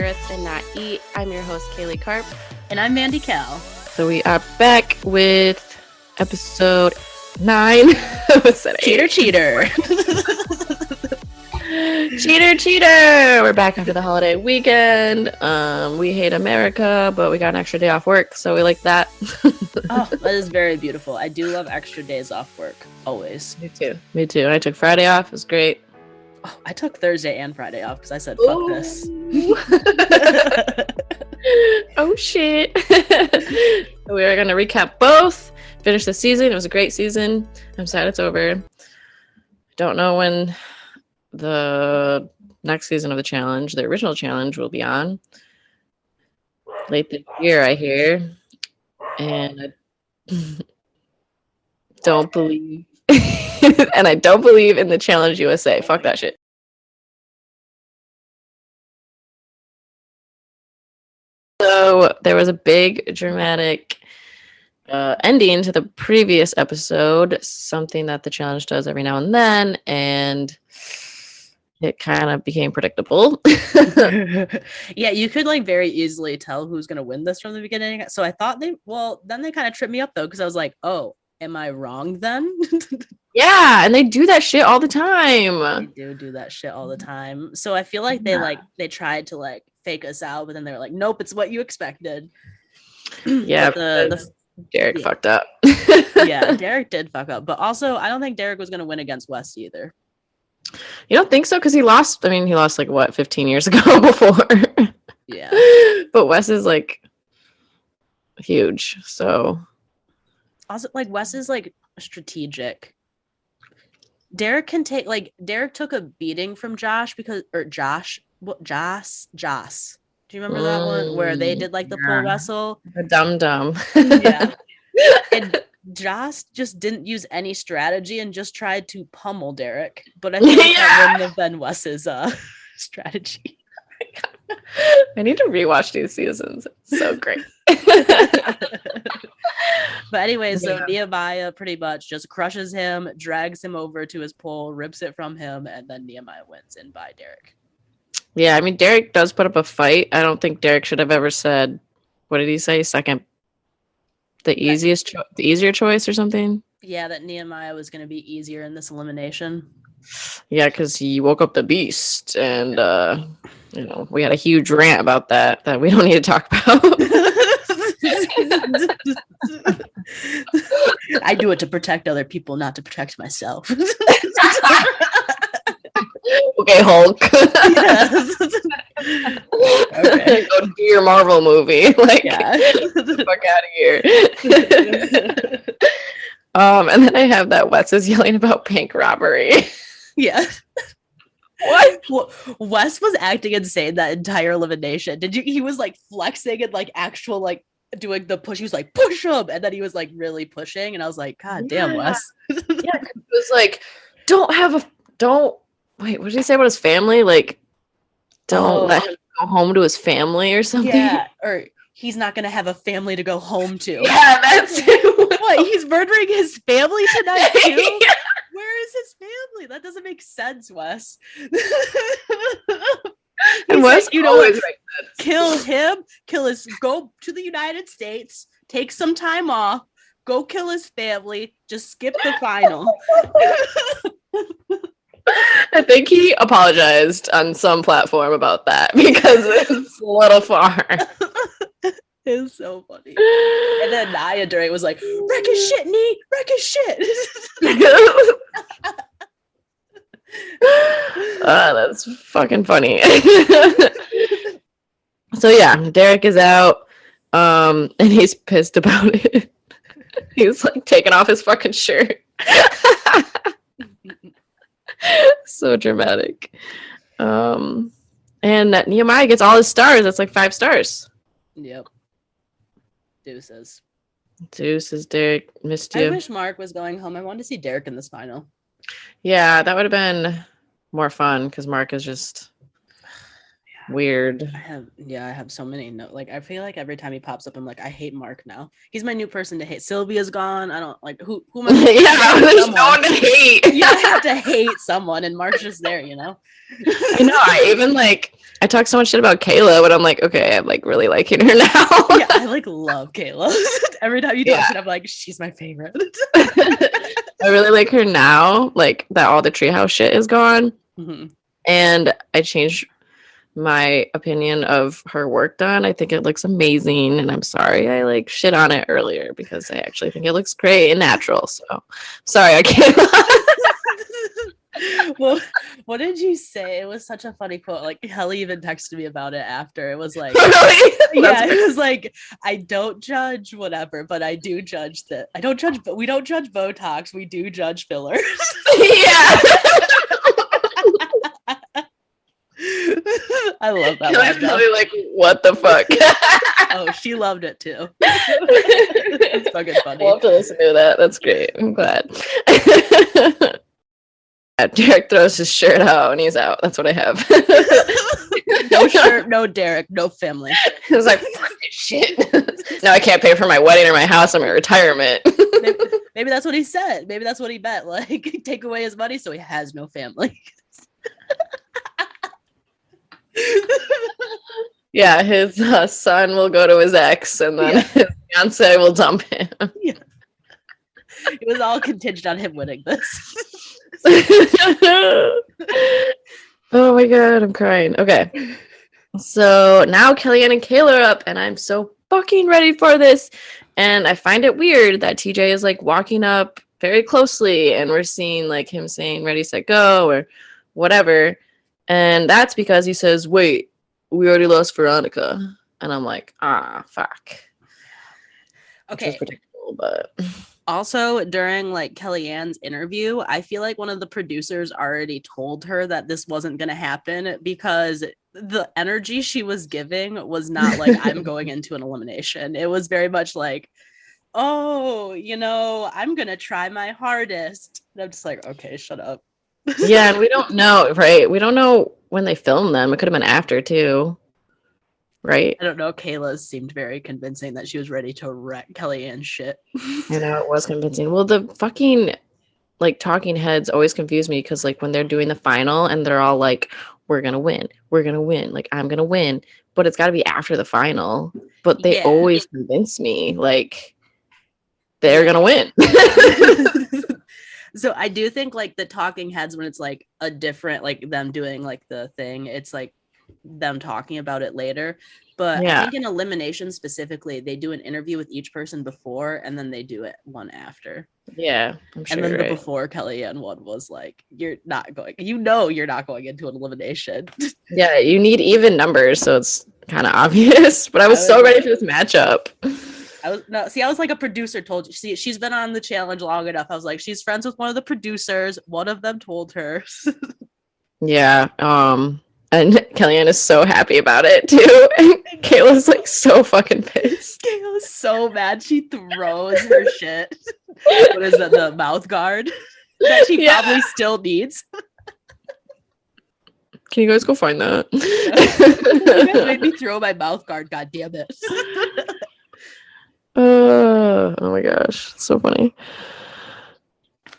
Cigarettes and Not Eat. I'm your host, Kaylee Karp. And I'm Mandy Cal. So we are back with episode 9. Cheater. Cheater. We're back after the holiday weekend. We hate America, but we got an extra day off work, so we like that. Oh, that is very beautiful. I do love extra days off work, always. Me too. I took Friday off. It was great. Oh, I took Thursday and Friday off because I said, fuck this. Oh, shit. We are going to recap both. Finish the season. It was a great season. I'm sad it's over. Don't know when the next season of the challenge, the original challenge, will be on. Late this year, I hear. And I don't believe... and I don't believe in the Challenge USA. Fuck that shit. So there was a big dramatic ending to the previous episode, something that the challenge does every now and then, and it kind of became predictable. Yeah, you could like very easily tell who's going to win this from the beginning. So I thought then they kind of tripped me up though, because I was like, oh, am I wrong then? Yeah, and they do that shit all the time. They do that shit all the time. So I feel like they tried to like fake us out, but then they were like, nope, it's what you expected. Yeah, Derek fucked up. Yeah, Derek did fuck up. But also, I don't think Derek was going to win against Wes either. You don't think so? Because he lost like what, 15 years ago before. Yeah. But Wes is like huge, so also like Wes is like strategic. Derek took a beating from Josh. Do you remember that one where they did like the pole wrestle? The dum. Yeah. And Josh just didn't use any strategy and just tried to pummel Derek. But I think that wouldn't have been Wes's strategy. I need to rewatch these seasons. It's so great. But anyway, so Nehemiah pretty much just crushes him, drags him over to his pole, rips it from him, and then Nehemiah wins in by Derek. Yeah, I mean, Derek does put up a fight. I don't think Derek should have ever said, what did he say? Second, the easier choice or something? Yeah, that Nehemiah was going to be easier in this elimination. Yeah, because he woke up the beast, and, we had a huge rant about that we don't need to talk about. I do it to protect other people, not to protect myself. Okay, Hulk. Okay. Go do your Marvel movie. Like, get the fuck out of here. And then I have that Wes is yelling about bank robbery. Yeah. What? Well, Wes was acting insane that entire elimination. He was like flexing and like actual like doing the push. He was like, push him, and then he was like really pushing, and I was like, God damn, Wes. Yeah, it was like, wait, what did he say about his family? Like, don't let him go home to his family or something. Yeah, or he's not gonna have a family to go home to. Yeah, that's it. What? He's murdering his family tonight too? Yeah. Where is his family? That doesn't make sense, Wes. And Wes, like, you know what? Kill him. Go to the United States. Take some time off. Go kill his family. Just skip the final. I think he apologized on some platform about that because it's a little far. It's so funny. And then Nia during was like, wreck his shit, Nee! Wreck his shit! That's fucking funny. So yeah, Derek is out, and he's pissed about it. He's like taking off his fucking shirt. So dramatic. And Nehemiah gets all his stars. That's like 5 stars. Yep. Deuces, Derek. Missed you. I wish Mark was going home. I wanted to see Derek in this final. Yeah, that would have been more fun because Mark is just Weird. I have so many like I feel like every time he pops up I'm like I hate Mark now. He's my new person to hate. Sylvia's gone. I don't like who am I Yeah, there's no one to hate. Yeah, I have to hate someone and Mark's just there, you know. I know. I talk so much shit about Kayla, but I'm like, okay, I'm like really liking her now. Yeah, I like love Kayla. Every time you talk shit, I'm like, she's my favorite. I really like her now, like that all the treehouse shit is gone. Mm-hmm. And I changed my opinion of her work done. I think it looks amazing, and I'm sorry I like shit on it earlier because I actually think it looks great and natural. So sorry, I can't. Well, what did you say? It was such a funny quote. Like Helly even texted me about it after. It was like, really? Yeah, it was like, I don't judge whatever, but I do judge that. I don't judge, but we don't judge Botox. We do judge fillers. Yeah. I love that. I was really like, what the fuck? Oh, she loved it too. It's fucking funny. I'll have to listen to that. That's great. I'm glad. Derek throws his shirt out and he's out. That's what I have. No shirt, no Derek, no family. He was like, fuck this shit. Now I can't pay for my wedding or my house or my retirement. Maybe that's what he said. Maybe that's what he meant. Like, take away his money so he has no family. Yeah, his son will go to his ex and then his fiance will dump him. Yeah. It was all contingent on him winning this. Oh my god, I'm crying. Okay. So now Kellyanne and Kayla are up, and I'm so fucking ready for this. And I find it weird that TJ is like walking up very closely, and we're seeing like him saying ready, set, go, or whatever. And that's because he says, wait, we already lost Veronica. And I'm like, fuck. Okay. Which was predictable, but also during like Kellyanne's interview, I feel like one of the producers already told her that this wasn't going to happen because the energy she was giving was not like I'm going into an elimination. It was very much like, oh, you know, I'm going to try my hardest. And I'm just like, okay, shut up. Yeah, and we don't know, right? We don't know when they filmed them. It could have been after too, right? I don't know. Kayla seemed very convincing that she was ready to wreck Kellyanne's shit. I know, it was convincing. Well, the fucking like talking heads always confuse me because like when they're doing the final and they're all like, we're gonna win, like I'm gonna win, but it's got to be after the final. But they always convince me like they're gonna win. So I do think like the talking heads, when it's like a different, like them doing like the thing, it's like them talking about it later. But I think in elimination specifically, they do an interview with each person before and then they do it one after. Yeah, I'm sure. And then the before Kellyanne one was like, you're not going into an elimination. Yeah, you need even numbers, so it's kind of obvious. But I was so ready for this matchup. I was like a producer told you. See, she's been on the challenge long enough. I was like, she's friends with one of the producers. One of them told her. Yeah. And Kellyanne is so happy about it too. And Kayla's like so fucking pissed. Kayla's so mad. She throws her shit. What is that? The mouth guard that she probably still needs. Can you guys go find that? You guys made me throw my mouth guard. God damn it. Oh my gosh, so funny.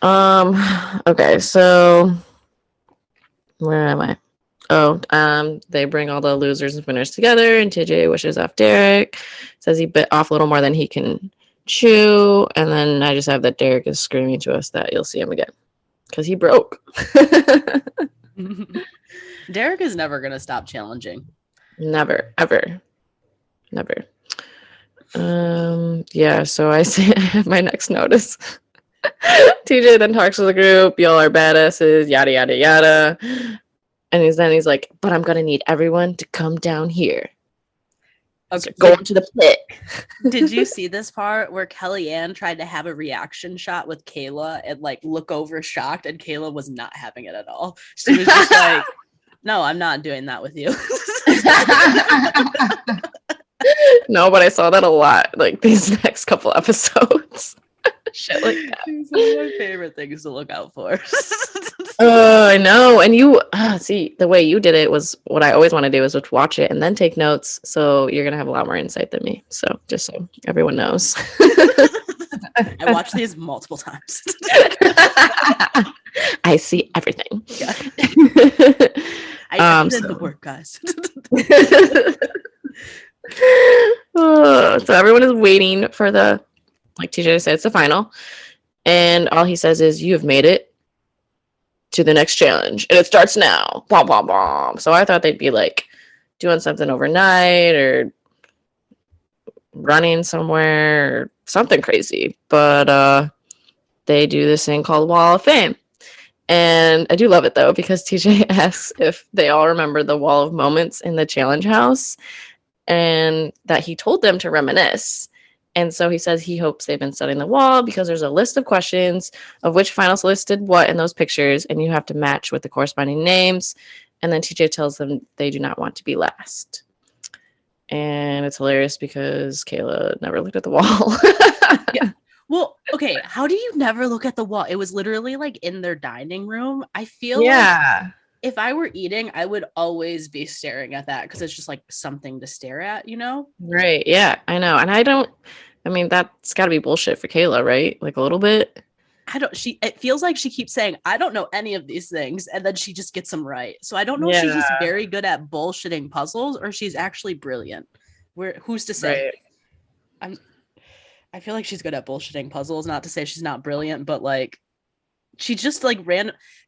Okay, so where am I? They bring all the losers and winners together, and TJ wishes off Derek, says he bit off a little more than he can chew, and then I just have that Derek is screaming to us that you'll see him again because he broke. Derek is never gonna stop challenging. Never, ever, never. Yeah, so I have my next notice. TJ then talks to the group, y'all are badasses, yada yada yada. And he's like, but I'm gonna need everyone to come down here. Okay, so go into the pit. Did you see this part where Kellyanne tried to have a reaction shot with Kayla and like look over shocked, and Kayla was not having it at all? She was just like, no, I'm not doing that with you. No, but I saw that a lot, like these next couple episodes. Shit like that. It's one of my favorite things to look out for. I know. And you see, the way you did it was what I always want to do is just watch it and then take notes. So you're gonna have a lot more insight than me. So just so everyone knows. I watched these multiple times. I see everything. Yeah. I did the work, guys. So everyone is waiting for the, like TJ said, it's the final. And all he says is, "You have made it to the next challenge. And it starts now." Blah, blah, blah. So I thought they'd be like doing something overnight or running somewhere or something crazy. But they do this thing called Wall of Fame. And I do love it though, because TJ asks if they all remember the wall of moments in the challenge house and that he told them to reminisce. And so he says he hopes they've been studying the wall because there's a list of questions of which finalists listed what in those pictures, and you have to match with the corresponding names. And then TJ tells them they do not want to be last. And it's hilarious because Kayla never looked at the wall. Yeah. Well, okay, how do you never look at the wall? It was literally like in their dining room. I feel like if I were eating, I would always be staring at that because it's just like something to stare at, you know? Right. Yeah, I know. And I mean, that's got to be bullshit for Kayla, right? Like a little bit. It feels like she keeps saying, I don't know any of these things. And then she just gets them right. So I don't know if she's just very good at bullshitting puzzles or she's actually brilliant. Who's to say? Right. I feel like she's good at bullshitting puzzles. Not to say she's not brilliant, but like she just like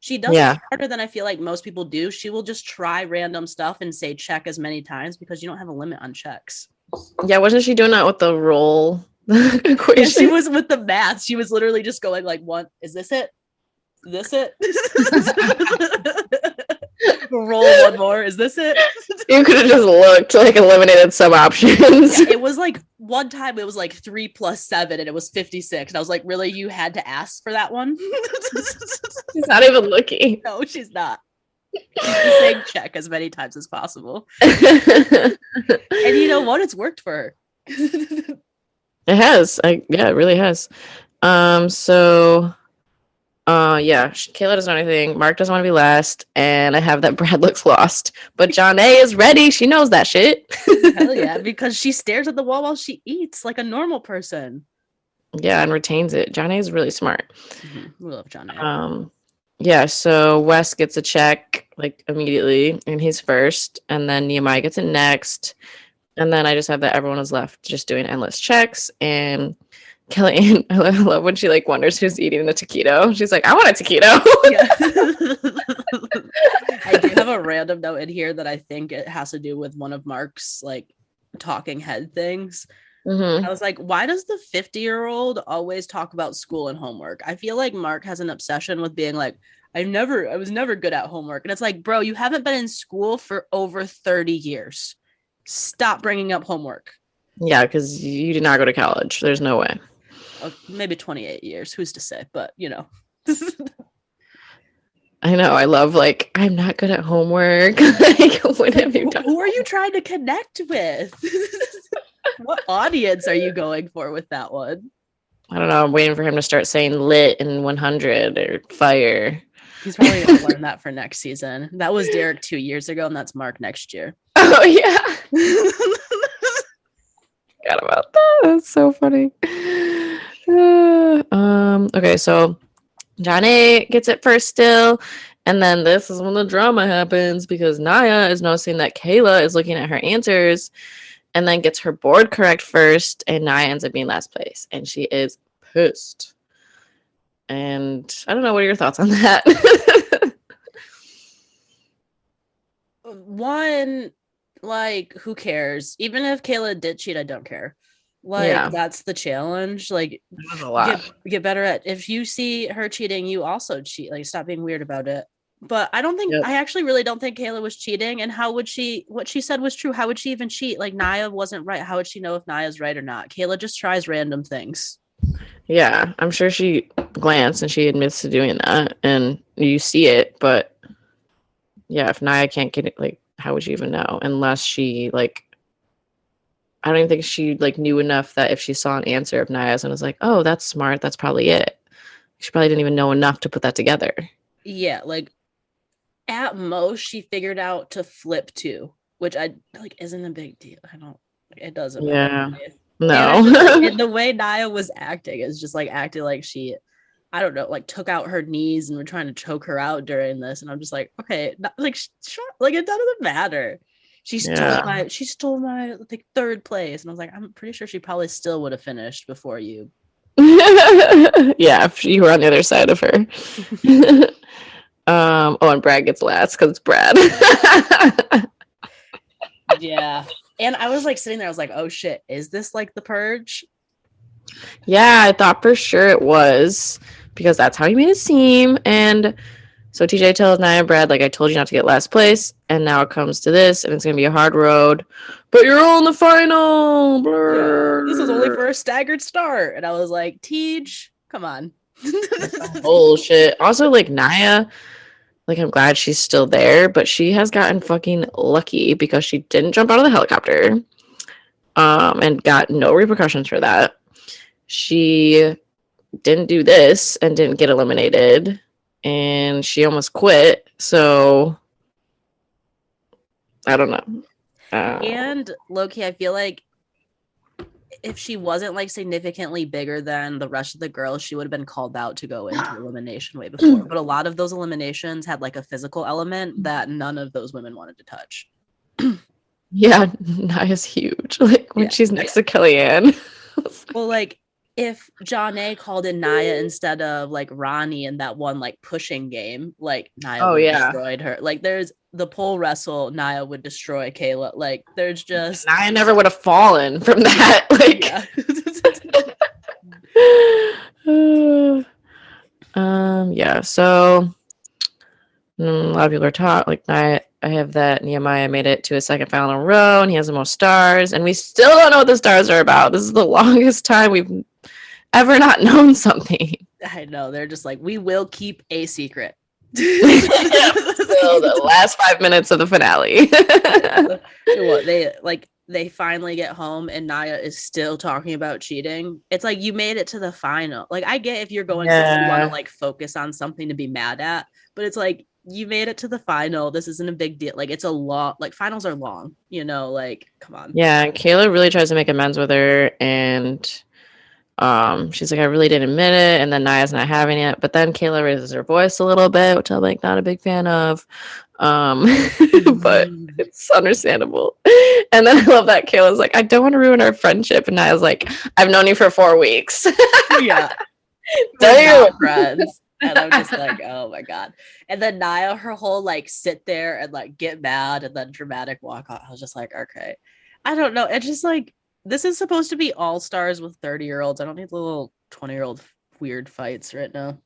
she does it harder than I feel like most people do. She will just try random stuff and say check as many times because you don't have a limit on checks. Yeah, wasn't she doing that with the roll equation? Yeah, she was with the math. She was literally just going like, "One, is this it? Is this it? Roll one more. Is this it?" You could have just looked, like eliminated some options. Yeah, it was like one time it was like 3 + 7 and it was 56. And I was like, really? You had to ask for that one? She's not even looking. No, she's not. She's saying check as many times as possible. And you know what? It's worked for her. It has. Yeah, it really has. Kayla doesn't know anything. Mark doesn't want to be last, and I have that Brad looks lost. But Janae is ready. She knows that shit. Hell yeah, because she stares at the wall while she eats like a normal person. Yeah, and retains it. Janae is really smart. We love Janae. Yeah, so Wes gets a check like immediately, and he's first, and then Nehemiah gets it next, and then I just have that everyone is left just doing endless checks, and Kellyanne, I love when she like wonders who's eating the taquito. She's like, I want a taquito. Yeah. I do have a random note in here that I think it has to do with one of Mark's like talking head things. I was like, why does the 50-year-old always talk about school and homework? I feel like Mark has an obsession with being like, I was never good at homework. And it's like, bro, you haven't been in school for over 30 years. Stop bringing up homework. Yeah, because you did not go to college. There's no way. Maybe 28 years. Who's to say? But, you know. I know. I love, like, I'm not good at homework. Like, what have you done? Who are you trying to connect with? What audience are you going for with that one? I don't know. I'm waiting for him to start saying lit and 100 or fire. He's probably going to learn that for next season. That was Derek 2 years ago, and that's Mark next year. Oh, yeah. Forgot about that. That's so funny. Okay, so Johnny gets it first still, and then this is when the drama happens because Naya is noticing that Kayla is looking at her answers and then gets her board correct first, and Naya ends up being last place, and she is pissed. And I don't know, what are your thoughts on that? One, like, who cares? Even if Kayla did cheat, I don't care. Like, that's the challenge. Like, a lot. Get better at, if you see her cheating, you also cheat. Like, stop being weird about it. But I don't think, I actually really don't think Kayla was cheating. And what she said was true. How would she even cheat? Like, Naya wasn't right. How would she know if Naya's right or not? Kayla just tries random things. Yeah, I'm sure she glanced and she admits to doing that. And you see it. But yeah, if Naya can't get it, like, how would you even know? Unless she, like, I don't even think she, like, knew enough that if she saw an answer of Naya's and was like, oh, that's smart, that's probably it. She probably didn't even know enough to put that together. Yeah, like at most she figured out to flip two, which I like isn't a big deal. I don't it doesn't matter to Yeah. me. And I just like No. in the way Nia was acting is just like acting like she I don't know, like took out her knees and were trying to choke her out during this. And I'm just like, okay, like like it doesn't matter. Yeah. She stole my like third place. And I was like, I'm pretty sure she probably still would have finished before you. Yeah, if you were on the other side of her. Oh, and Brad gets last because it's Brad. Yeah. And I was like sitting there, I was like, oh shit, is this like the purge? Yeah, I thought for sure it was because that's how he made it seem. And so TJ tells Nia, Brad, like, I told you not to get last place, and now it comes to this, and it's gonna be a hard road, but you're all in the final. Yeah. This was only Blur. for a staggered start. And I was like, Tej, come on. Bullshit. Also, like, Nia, like, I'm glad she's still there, but she has gotten fucking lucky because she didn't jump out of the helicopter, and got no repercussions for that. She didn't do this and didn't get eliminated, and she almost quit. So I don't know. And Loki, I feel like if she wasn't like significantly bigger than the rest of the girls, she would have been called out to go into elimination way before. But a lot of those eliminations had like a physical element that none of those women wanted to touch. Yeah, Nia's huge. Like when she's next to Kellyanne. Well, like if Jonna called in Nia instead of like Ronnie in that one like pushing game, like Nia would have destroyed her. Like there's the pole wrestle, Nia would destroy Kayla. Like there's just Nia never would have fallen from that. Like yeah. So a lot of people are taught like I have that Nehemiah made it to a second final in a row and he has the most stars, and we still don't know what the stars are about. This is the longest time we've ever not known something. I know, they're just like, we will keep a secret. Still the last 5 minutes of the finale. They finally get home and Nia is still talking about cheating. It's like you made it to the final. Like I get if you're going you want to like focus on something to be mad at, but it's like you made it to the final. This isn't a big deal. Like it's a long, like finals are long, you know, like come on. Yeah, and Kayla really tries to make amends with her, and she's like, I really didn't admit it, and then Nia's not having it, but then Kayla raises her voice a little bit, which I'm like not a big fan of. But it's understandable. And then I love that Kayla's like, I don't want to ruin our friendship, and Nia's like, I've known you for 4 weeks. Yeah. Damn. Friends. And I'm just like, oh my god. And then Nia, her whole like sit there and like get mad and then dramatic walk out. I was just like, okay. I don't know. It's just like this is supposed to be all stars with 30-year-olds. I don't need little 20-year-old weird fights right now.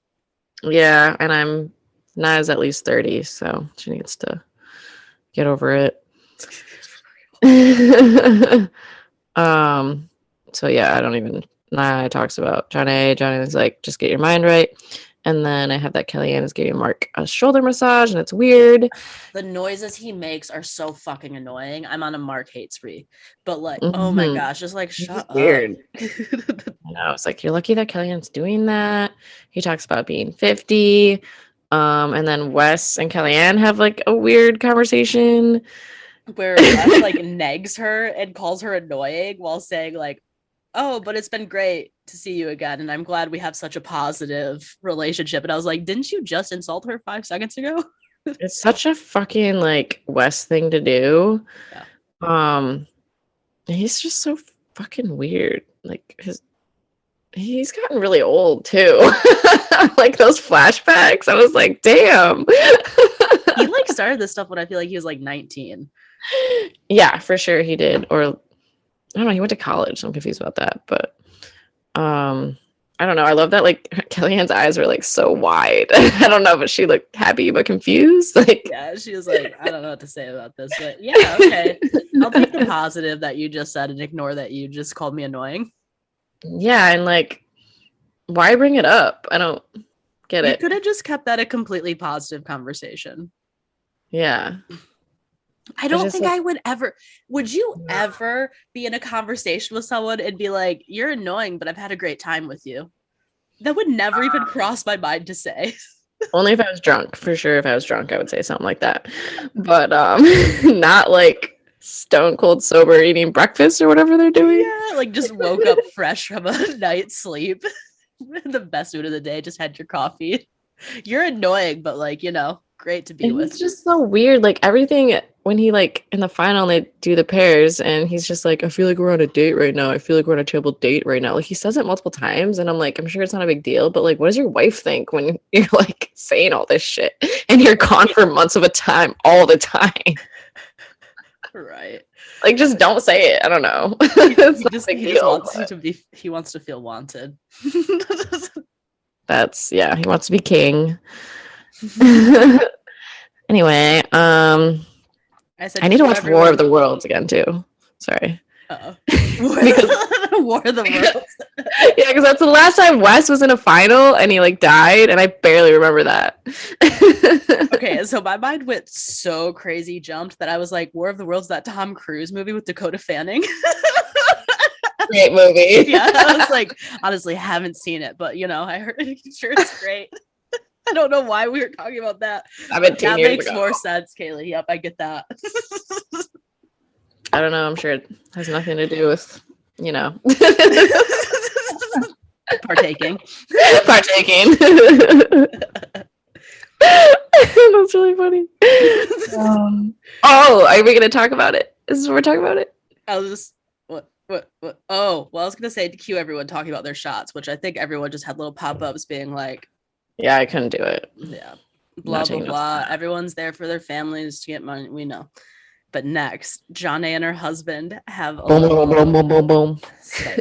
Yeah, and Nia's at least 30, so she needs to get over it. So yeah, I don't even Nia talks about Johnny. Johnny's like, just get your mind right. And then I have that Kellyanne is giving Mark a shoulder massage, and it's weird. The noises he makes are so fucking annoying. I'm on a Mark hate spree, but like, oh my gosh, just like shut up. Weird. I know. It's like you're lucky that Kellyanne's doing that. He talks about being 50. And then Wes and Kellyanne have like a weird conversation where Wes like negs her and calls her annoying while saying like, oh, but it's been great to see you again, and I'm glad we have such a positive relationship. And I was like, didn't you just insult her 5 seconds ago? It's such a fucking like Wes thing to do. Yeah. He's just so fucking weird. Like he's gotten really old too. Like those flashbacks, I was like, damn. He like started this stuff when I feel like he was like 19. Yeah, for sure he did. Or I don't know, he went to college, so I'm confused about that. But I don't know. I love that like Kellyanne's eyes were like so wide. I don't know, but she looked happy but confused. Like yeah, she was like, I don't know what to say about this, but yeah, okay. I'll take the positive that you just said and ignore that you just called me annoying. Yeah, and like, why bring it up? I don't get it. You could have just kept that a completely positive conversation. Yeah. I don't think I would ever. Would you ever be in a conversation with someone and be like, you're annoying, but I've had a great time with you? That would never even cross my mind to say. Only if I was drunk. For sure, if I was drunk, I would say something like that. But not like stone cold sober eating breakfast or whatever they're doing. Yeah, like just woke up fresh from a night's sleep. The best food of the day, just had your coffee. You're annoying, but like, great to be And with. he's just so weird. Like everything when he like in the final they do the pairs and he's just like, I feel like we're on a date right now. I feel like we're on a terrible date right now. Like he says it multiple times and I'm like, I'm sure it's not a big deal, but like what does your wife think when you're like saying all this shit and you're gone for months of a time all the time? Right. Like just don't say it. I don't know. He wants to feel wanted. He wants to be king. Anyway, I need to watch War of the Worlds again too. Sorry. Uh-oh. War of the Worlds. Yeah, because that's the last time Wes was in a final and he like died, and I barely remember that. Okay, so my mind went so crazy jumped that I was like, War of the Worlds, that Tom Cruise movie with Dakota Fanning. Great movie. Yeah, I was like, honestly, haven't seen it, but I heard sure it's great. I don't know why we were talking about that. That makes more sense, Kaylee. Yep, I get that. I don't know. I'm sure it has nothing to do with, partaking. That's really funny. Are we going to talk about it? Is this what we're talking about it? I was just what? Oh, well, I was going to say to cue everyone talking about their shots, which I think everyone just had little pop-ups being like, yeah, I couldn't do it. Yeah. Blah, blah, blah. Everyone's there for their families to get money. We know. But next, Jonna and her husband have a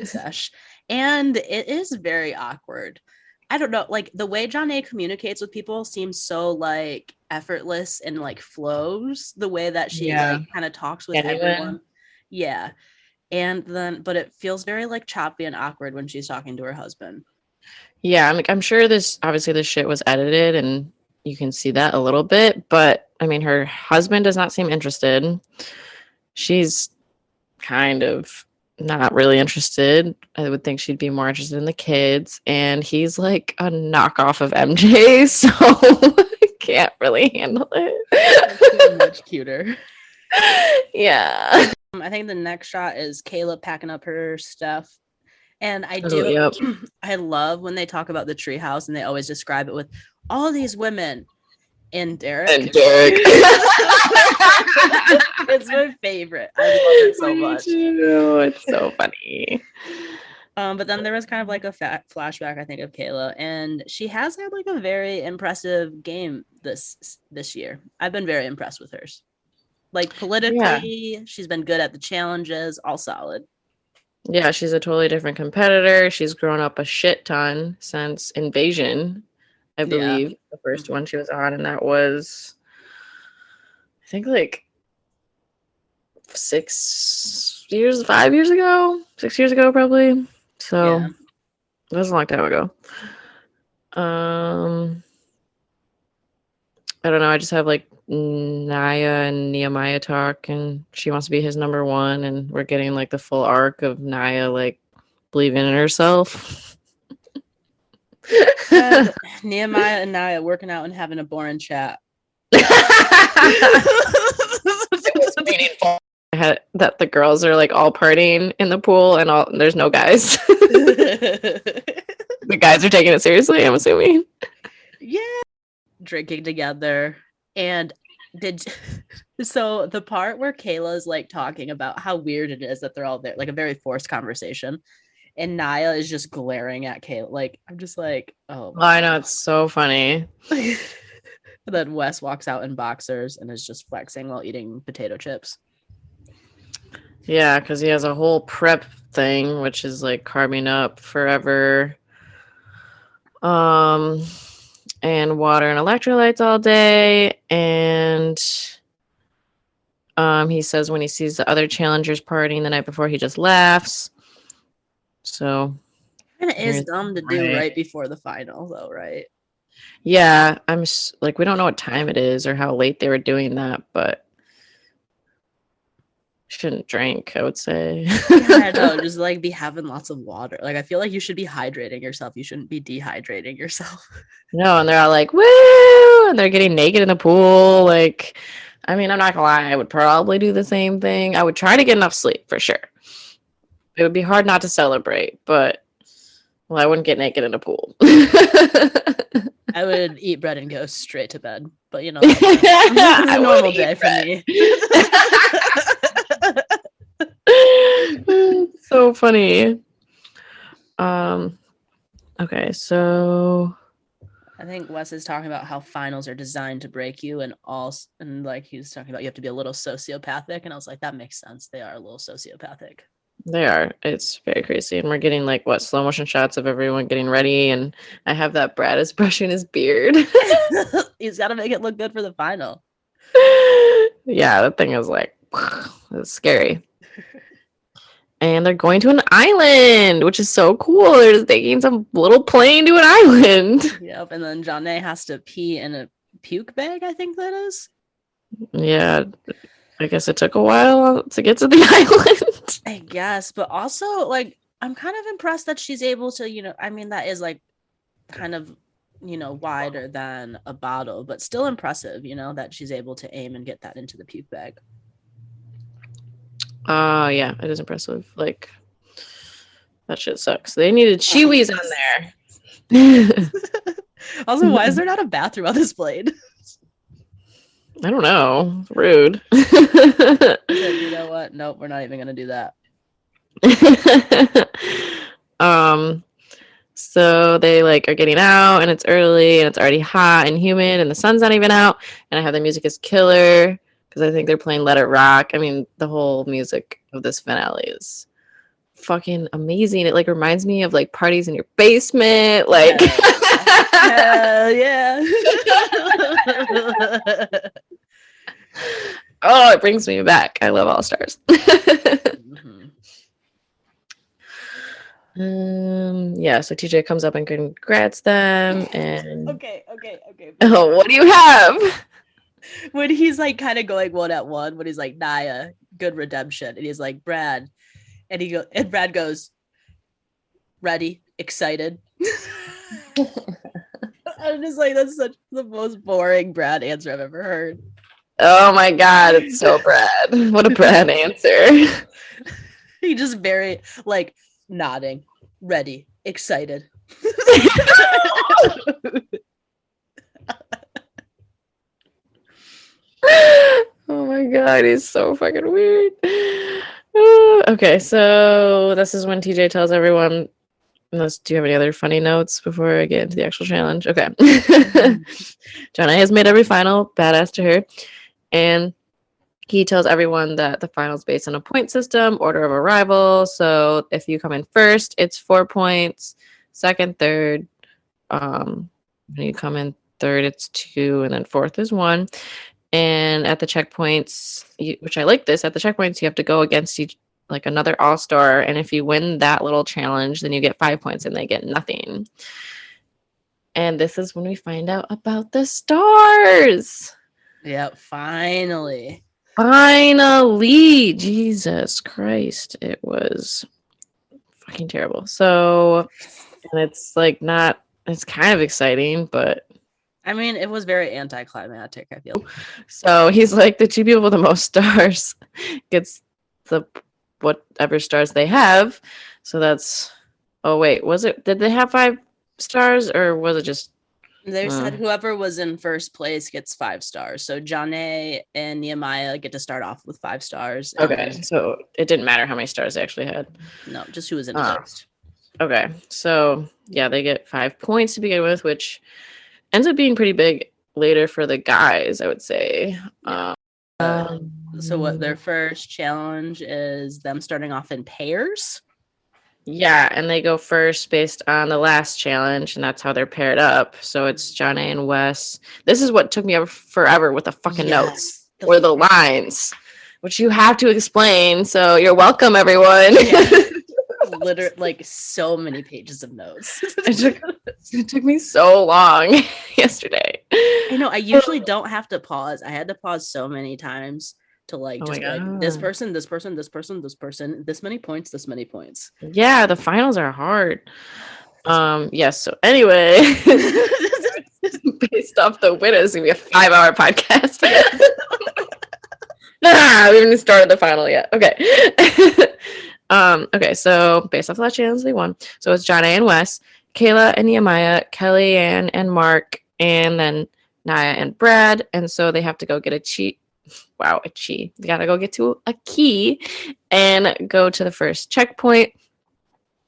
sesh. And it is very awkward. I don't know. Like the way Jonna communicates with people seems so like effortless and like flows the way that she like kind of talks with everyone. Yeah. And then, but it feels very like choppy and awkward when she's talking to her husband. Yeah, I'm sure this shit was edited and you can see that a little bit, but I mean her husband does not seem interested. She's kind of not really interested. I would think she'd be more interested in the kids, and he's like a knockoff of MJ, so I can't really handle it. Too much cuter. Yeah. I think the next shot is Kayla packing up her stuff. And I love when they talk about the treehouse and they always describe it with all these women and Derek. It's my favorite. I love it so much. It's so funny. But then there was kind of like a flashback, I think, of Kayla, and she has had like a very impressive game this year. I've been very impressed with hers. Like politically, she's been good at the challenges, all solid. Yeah, she's a totally different competitor. She's grown up a shit ton since Invasion, I believe, the first one she was on, and that was, I think, like 5 years ago, probably. So that was a long time ago. I don't know. I just have like Naya and Nehemiah talk, and she wants to be his number one, and we're getting like the full arc of Naya like believing in herself. Nehemiah and Naya working out and having a boring chat. That the girls are like all partying in the pool and there's no guys. The guys are taking it seriously, I'm assuming. Yeah. Drinking together. And so the part where Kayla's like talking about how weird it is that they're all there, like a very forced conversation, and Naya is just glaring at Kayla. Like, I'm just like, oh I know, it's so funny. And then Wes walks out in boxers and is just flexing while eating potato chips. Yeah, because he has a whole prep thing, which is like carbing up forever. And water and electrolytes all day. And he says when he sees the other challengers partying the night before, he just laughs. So and it is dumb to do right before the final, though, right? Yeah, I'm like, we don't know what time it is or how late they were doing that, but Shouldn't drink, I would say. Yeah, I know. Just like be having lots of water. Like I feel like you should be hydrating yourself. You shouldn't be dehydrating yourself. No, and they're all like, woo! And they're getting naked in the pool. Like, I mean, I'm not gonna lie, I would probably do the same thing. I would try to get enough sleep for sure. It would be hard not to celebrate, but well, I wouldn't get naked in a pool. I would eat bread and go straight to bed. But you know, that's a normal day for me. So funny. Okay, so I think Wes is talking about how finals are designed to break you, and like he was talking about you have to be a little sociopathic, and I was like, that makes sense. They are a little sociopathic. they are. It's very crazy, and we're getting like what slow motion shots of everyone getting ready, and I have that Brad is brushing his beard. He's got to make it look good for the final. Yeah, that thing is like it's scary. And they're going to an island, which is so cool. They're just taking some little plane to an island. Yep, and then Janae has to pee in a puke bag, I think that is. Yeah, I guess it took a while to get to the island. I guess, but also, like, I'm kind of impressed that she's able to, you know, I mean, that is, like, kind of, you know, wider than a bottle, but still impressive, you know, that she's able to aim and get that into the puke bag. Yeah, it is impressive. Like, that shit sucks. They needed Chiwis on there. Also, why is there not a bathroom on this plane? I don't know. Rude. You know what? Nope, we're not even gonna do that. So they like are getting out and it's early and it's already hot and humid and the sun's not even out, and I have the music is killer because I think they're playing Let It Rock. I mean, the whole music of this finale is fucking amazing. It like reminds me of like parties in your basement. Like yeah. Oh, it brings me back. I love All Stars. Yeah, so TJ comes up and congrats them and okay. Oh, what do you have? When he's like kind of going one at one, when he's like, Naya, good redemption, and he's like, Brad, and Brad goes, ready, excited. I'm just like, that's such the most boring Brad answer I've ever heard. Oh my god, it's so Brad. What a Brad answer. He just very like nodding, ready, excited. Oh my god, he's so fucking weird. Okay, so this is when TJ tells everyone. Unless, do you have any other funny notes before I get into the actual challenge? Okay. Jonna has made every final, badass to her. And he tells everyone that the final is based on a point system, order of arrival. So if you come in first, it's 4 points. Second, third. When you come in third, it's 2. And then fourth is 1. And at the checkpoints, which I like this, at the checkpoints, you have to go against each, like another all-star. And if you win that little challenge, then you get 5 points and they get nothing. And this is when we find out about the stars. Yep, finally. Jesus Christ, it was fucking terrible. So, and it's like not, it's kind of exciting, but I mean, it was very anticlimactic, I feel. So he's like, the 2 people with the most stars gets the whatever stars they have. So that's, oh wait, did they have 5 stars or was it just? They said whoever was in first place gets 5 stars. So Janae and Nehemiah get to start off with 5 stars. Okay, so it didn't matter how many stars they actually had. No, just who was in first. Okay, so yeah, they get 5 points to begin with, which ends up being pretty big later for the guys, I would say. Yeah. So what their first challenge is them starting off in pairs. Yeah, and they go first based on the last challenge, and that's how they're paired up. So it's Jonna and Wes. This is what took me forever with the fucking notes or the lines, which you have to explain. So you're welcome, everyone. Yeah. Literally, like so many pages of notes. It took me so long yesterday. I know. I usually don't have to pause. I had to pause so many times to like Oh my just be like this God. person, this person, this person, this person, this many points, this many points. Yeah, the finals are hard. Yes, so anyway, based off the winners, it's gonna be a 5-hour podcast. We haven't even started the final yet. Okay. Okay, so based off the last chance they won. So it's John A. and Wes, Kayla and Nehemiah, Kellyanne and Mark, and then Naya and Brad. And so they have to go get a cheat. Wow, a key. They gotta go get to a key and go to the first checkpoint.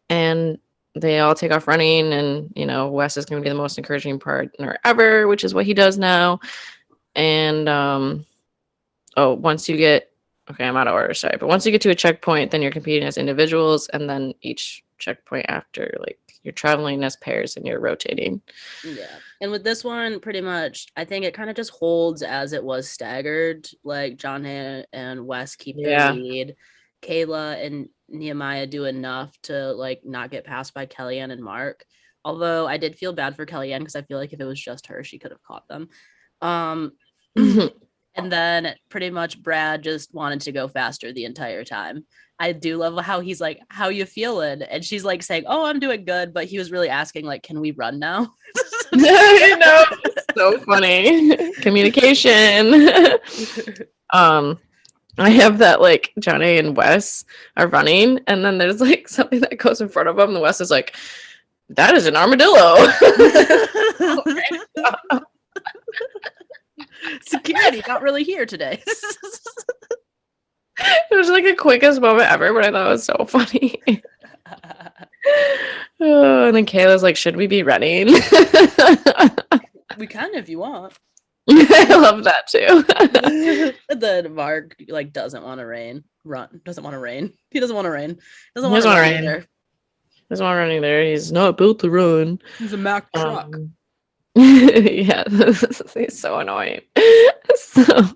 And they all take off running, and Wes is gonna be the most encouraging partner ever, which is what he does now. And once you get I'm out of order, sorry, but once you get to a checkpoint, then you're competing as individuals, and then each checkpoint after, like, you're traveling as pairs and you're rotating. Yeah. And with this one, pretty much, I think it kind of just holds as it was staggered. Like John and Wes keep their lead. Kayla and Nehemiah do enough to like not get passed by Kellyanne and Mark. Although I did feel bad for Kellyanne because I feel like if it was just her, she could have caught them. And then pretty much Brad just wanted to go faster the entire time. I do love how he's like, "How you feeling?" And she's like saying, "Oh, I'm doing good," but he was really asking like, "Can we run now?" I know. So funny. Communication. I have that like Johnny and Wes are running, and then there's like something that goes in front of them. The Wes is like, "That is an armadillo." Security not really here today. It was like the quickest moment ever, but I thought it was so funny. And then Kayla's like, "Should we be running?" We can if you want. I love that too. And then Mark like doesn't want to run. He doesn't want to rain. Doesn't want to run either. Doesn't want to run either. He's not built to run. He's a Mack truck. Yeah, he's so annoying. So,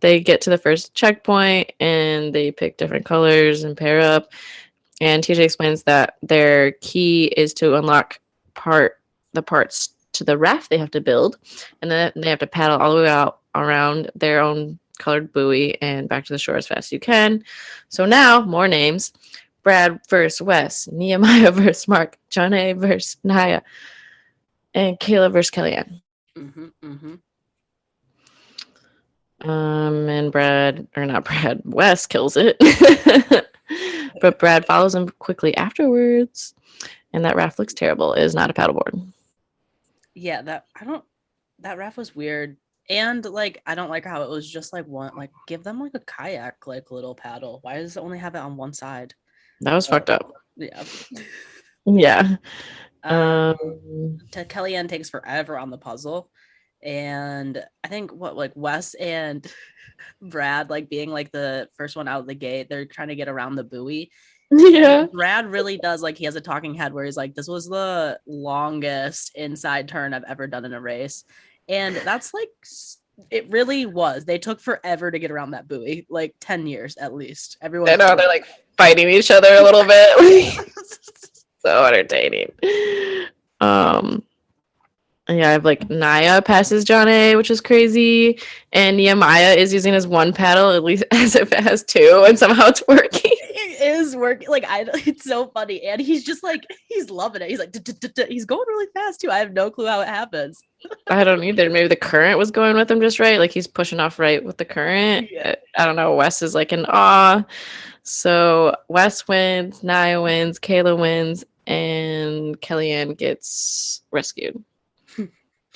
they get to the first checkpoint and they pick different colors and pair up. And TJ explains that their key is to unlock the parts to the raft they have to build, and then they have to paddle all the way out around their own colored buoy and back to the shore as fast as you can. So now, more names: Brad versus Wes, Nehemiah versus Mark, John A. versus Naya, and Kayla versus Kellyanne. And Wes kills it. But Brad follows him quickly afterwards, and that raft looks terrible. It is not a paddleboard. Yeah, that raft was weird. And like I don't like how it was just like one, like give them like a kayak like little paddle. Why does it only have it on one side? That was fucked up. Yeah. Yeah. Kellyanne takes forever on the puzzle. And I think Wes and Brad like being like the first one out of the gate, they're trying to get around the buoy. Yeah. And Brad really does like he has a talking head where he's like, "This was the longest inside turn I've ever done in a race." And that's like it really was. They took forever to get around that buoy, like 10 years at least. Everyone, I know, they're like fighting each other a little bit. So entertaining. Yeah, I have like Naya passes John A, which is crazy, and Nehemiah is using his one paddle at least as if it has two, and somehow it's working. It is working. Like it's so funny, and he's just like he's loving it. He's like he's going really fast too. I have no clue how it happens. I don't either. Maybe the current was going with him just right. Like he's pushing off right with the current. Yeah. I don't know. Wes is like in awe. So Wes wins, Naya wins, Kayla wins, and Kellyanne gets rescued.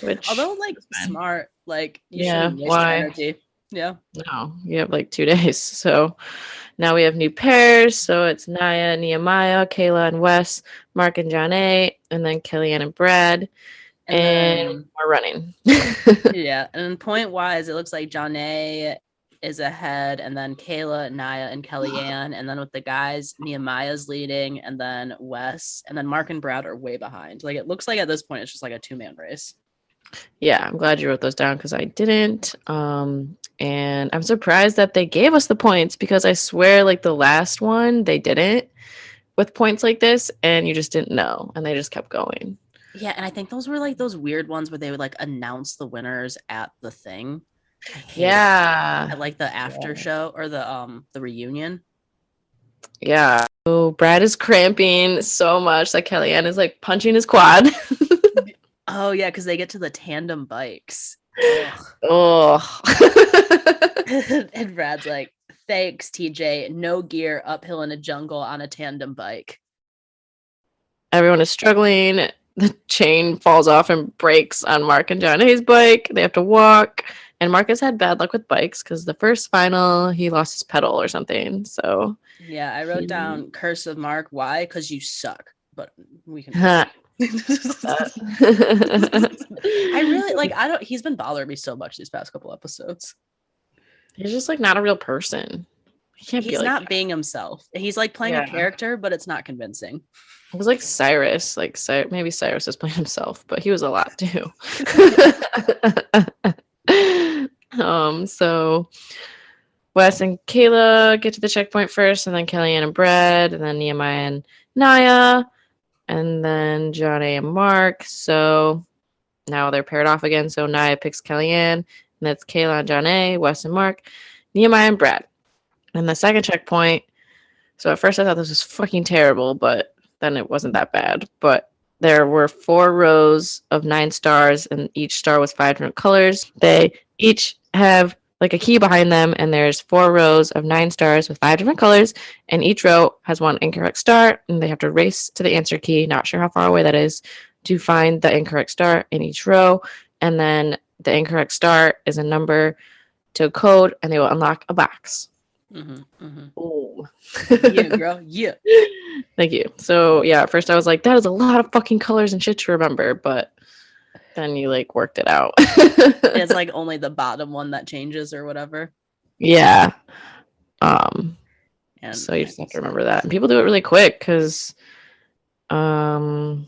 Which, although like smart, like you yeah, why? Energy. Yeah. No, you have like 2 days. So now we have new pairs. So it's Naya, Nehemiah, Kayla and Wes, Mark and John A, and then Kellyanne and Brad. And we're running. Yeah. And point wise, it looks like John A is ahead, and then Kayla, Naya, and Kellyanne. And then with the guys, Nehemiah's leading, and then Wes, and then Mark and Brad are way behind. Like it looks like at this point it's just like a 2-man race. Yeah, I'm glad you wrote those down because I didn't. And I'm surprised that they gave us the points because I swear like the last one they didn't with points like this, and you just didn't know, and they just kept going. Yeah, and I think those were like those weird ones where they would like announce the winners at the thing. I hate it. Yeah. I like the after show or the reunion. Yeah. Oh, Brad is cramping so much that Kellyanne is like punching his quad. Oh yeah, because they get to the tandem bikes. Oh. And Brad's like, thanks, TJ. No gear, uphill in a jungle on a tandem bike. Everyone is struggling. The chain falls off and breaks on Mark and John Hayes' bike. They have to walk. And Marcus had bad luck with bikes because the first final he lost his pedal or something. So yeah, I wrote down curse of Mark. Why? Because you suck. But we can. I really like. I don't. He's been bothering me so much these past couple episodes. He's just like not a real person. He can't He's be like not that. being himself. He's like playing a character, but it's not convincing. It was like Cyrus. Like maybe Cyrus is playing himself, but he was a lot too. So Wes and Kayla get to the checkpoint first, and then Kellyanne and Brad, and then Nehemiah and Naya, and then John A. and Mark. So now they're paired off again. So Naya picks Kellyanne, and that's Kayla and John A., Wes and Mark, Nehemiah and Brad. And the second checkpoint, so at first I thought this was fucking terrible, but then it wasn't that bad. But there were 4 rows of 9 stars, and each star was 5 different colors. They each have like a key behind them, and there's 4 rows of 9 stars with 5 different colors, and each row has 1 incorrect star, and they have to race to the answer key, not sure how far away that is, to find the incorrect star in each row. And then the incorrect star is a number to a code, and they will unlock a box. Oh, yeah, girl, yeah. Thank you. So yeah, at first I was like, that is a lot of fucking colors and shit to remember, but then you like worked it out. It's like only the bottom one that changes or whatever. Yeah. And so you just have to remember that. And people do it really quick because what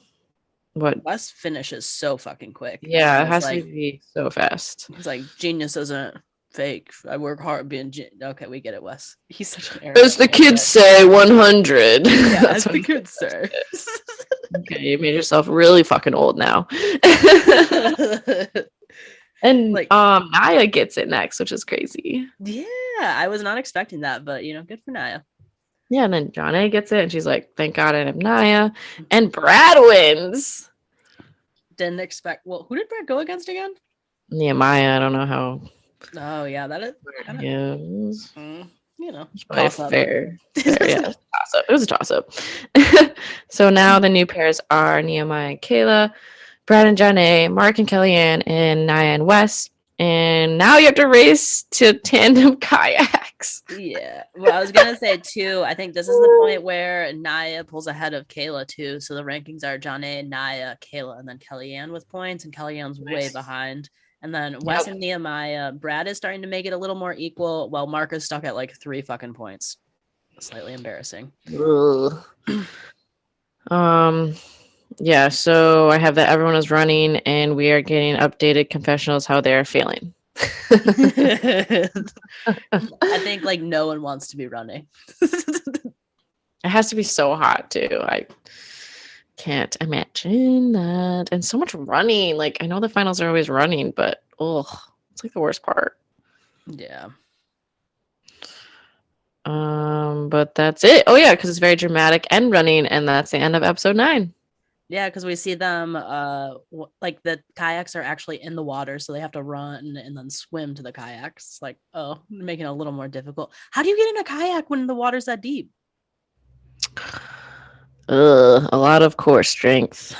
Wes finishes so fucking quick. Yeah, it has to be so fast. He's like, genius isn't fake. I work hard being okay, we get it, Wes. He's such an as the kids say, 100. Yeah, as the kids say. Okay, you made yourself really fucking old now. And like, Naya gets it next, which is crazy. Yeah, I was not expecting that, but good for Naya. Yeah, and then John A gets it, and she's like, thank God I am Naya. And Brad wins. Didn't expect. Well, who did Brad go against again? Nehemiah. I don't know how. Oh yeah, that is. Yes. Fair. Yeah, it was a toss-up. So now the new pairs are Nehemiah and Kayla, Brad and John A, Mark and Kellyanne, and Naya and Wes. And now you have to race to tandem kayaks. Yeah. Well, I was gonna say too, I think this is the point where Naya pulls ahead of Kayla too. So the rankings are John A, Naya, Kayla, and then Kellyanne with points, and Kellyanne's way behind. And then Wes and Nehemiah, Brad is starting to make it a little more equal, while Mark is stuck at like 3 fucking points. Slightly embarrassing. Yeah, so I have that everyone is running, and we are getting updated confessionals how they're failing. I think like no one wants to be running. It has to be so hot too. I can't imagine that. And so much running. Like, I know the finals are always running, but it's like the worst part. Yeah. But that's it. Oh yeah, because it's very dramatic and running, and that's the end of episode 9. Yeah, because we see them like the kayaks are actually in the water, so they have to run and then swim to the kayaks. Like, making it a little more difficult. How do you get in a kayak when the water's that deep? A lot of core strength.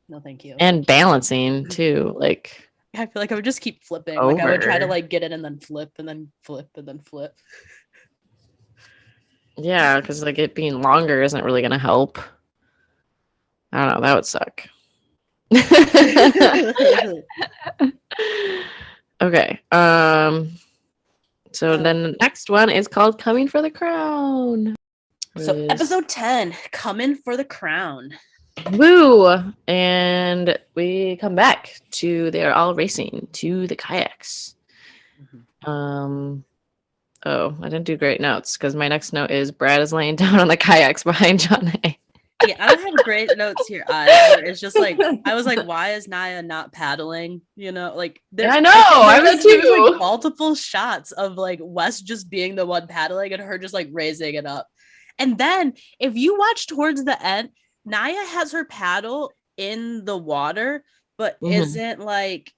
No, thank you. And balancing too. Like, I feel like I would just keep flipping. Like I would try to like get in and then flip and then flip and then flip. Yeah, because like it being longer isn't really gonna help. I don't know, that would suck. Okay. So then the next one is called Coming for the Crown. So episode 10, Coming for the Crown. Woo! And we come back to they're all racing to the kayaks. I didn't do great notes because my next note is Brad is laying down on the kayaks behind John A. Yeah, I don't have great notes here either. It's just like I was like, why is Nia not paddling? You know, like Yeah, I know. I was there was like too. multiple shots of like Wes just being the one paddling and her just like raising it up. And then if you watch towards the end, Nia has her paddle in the water, but isn't like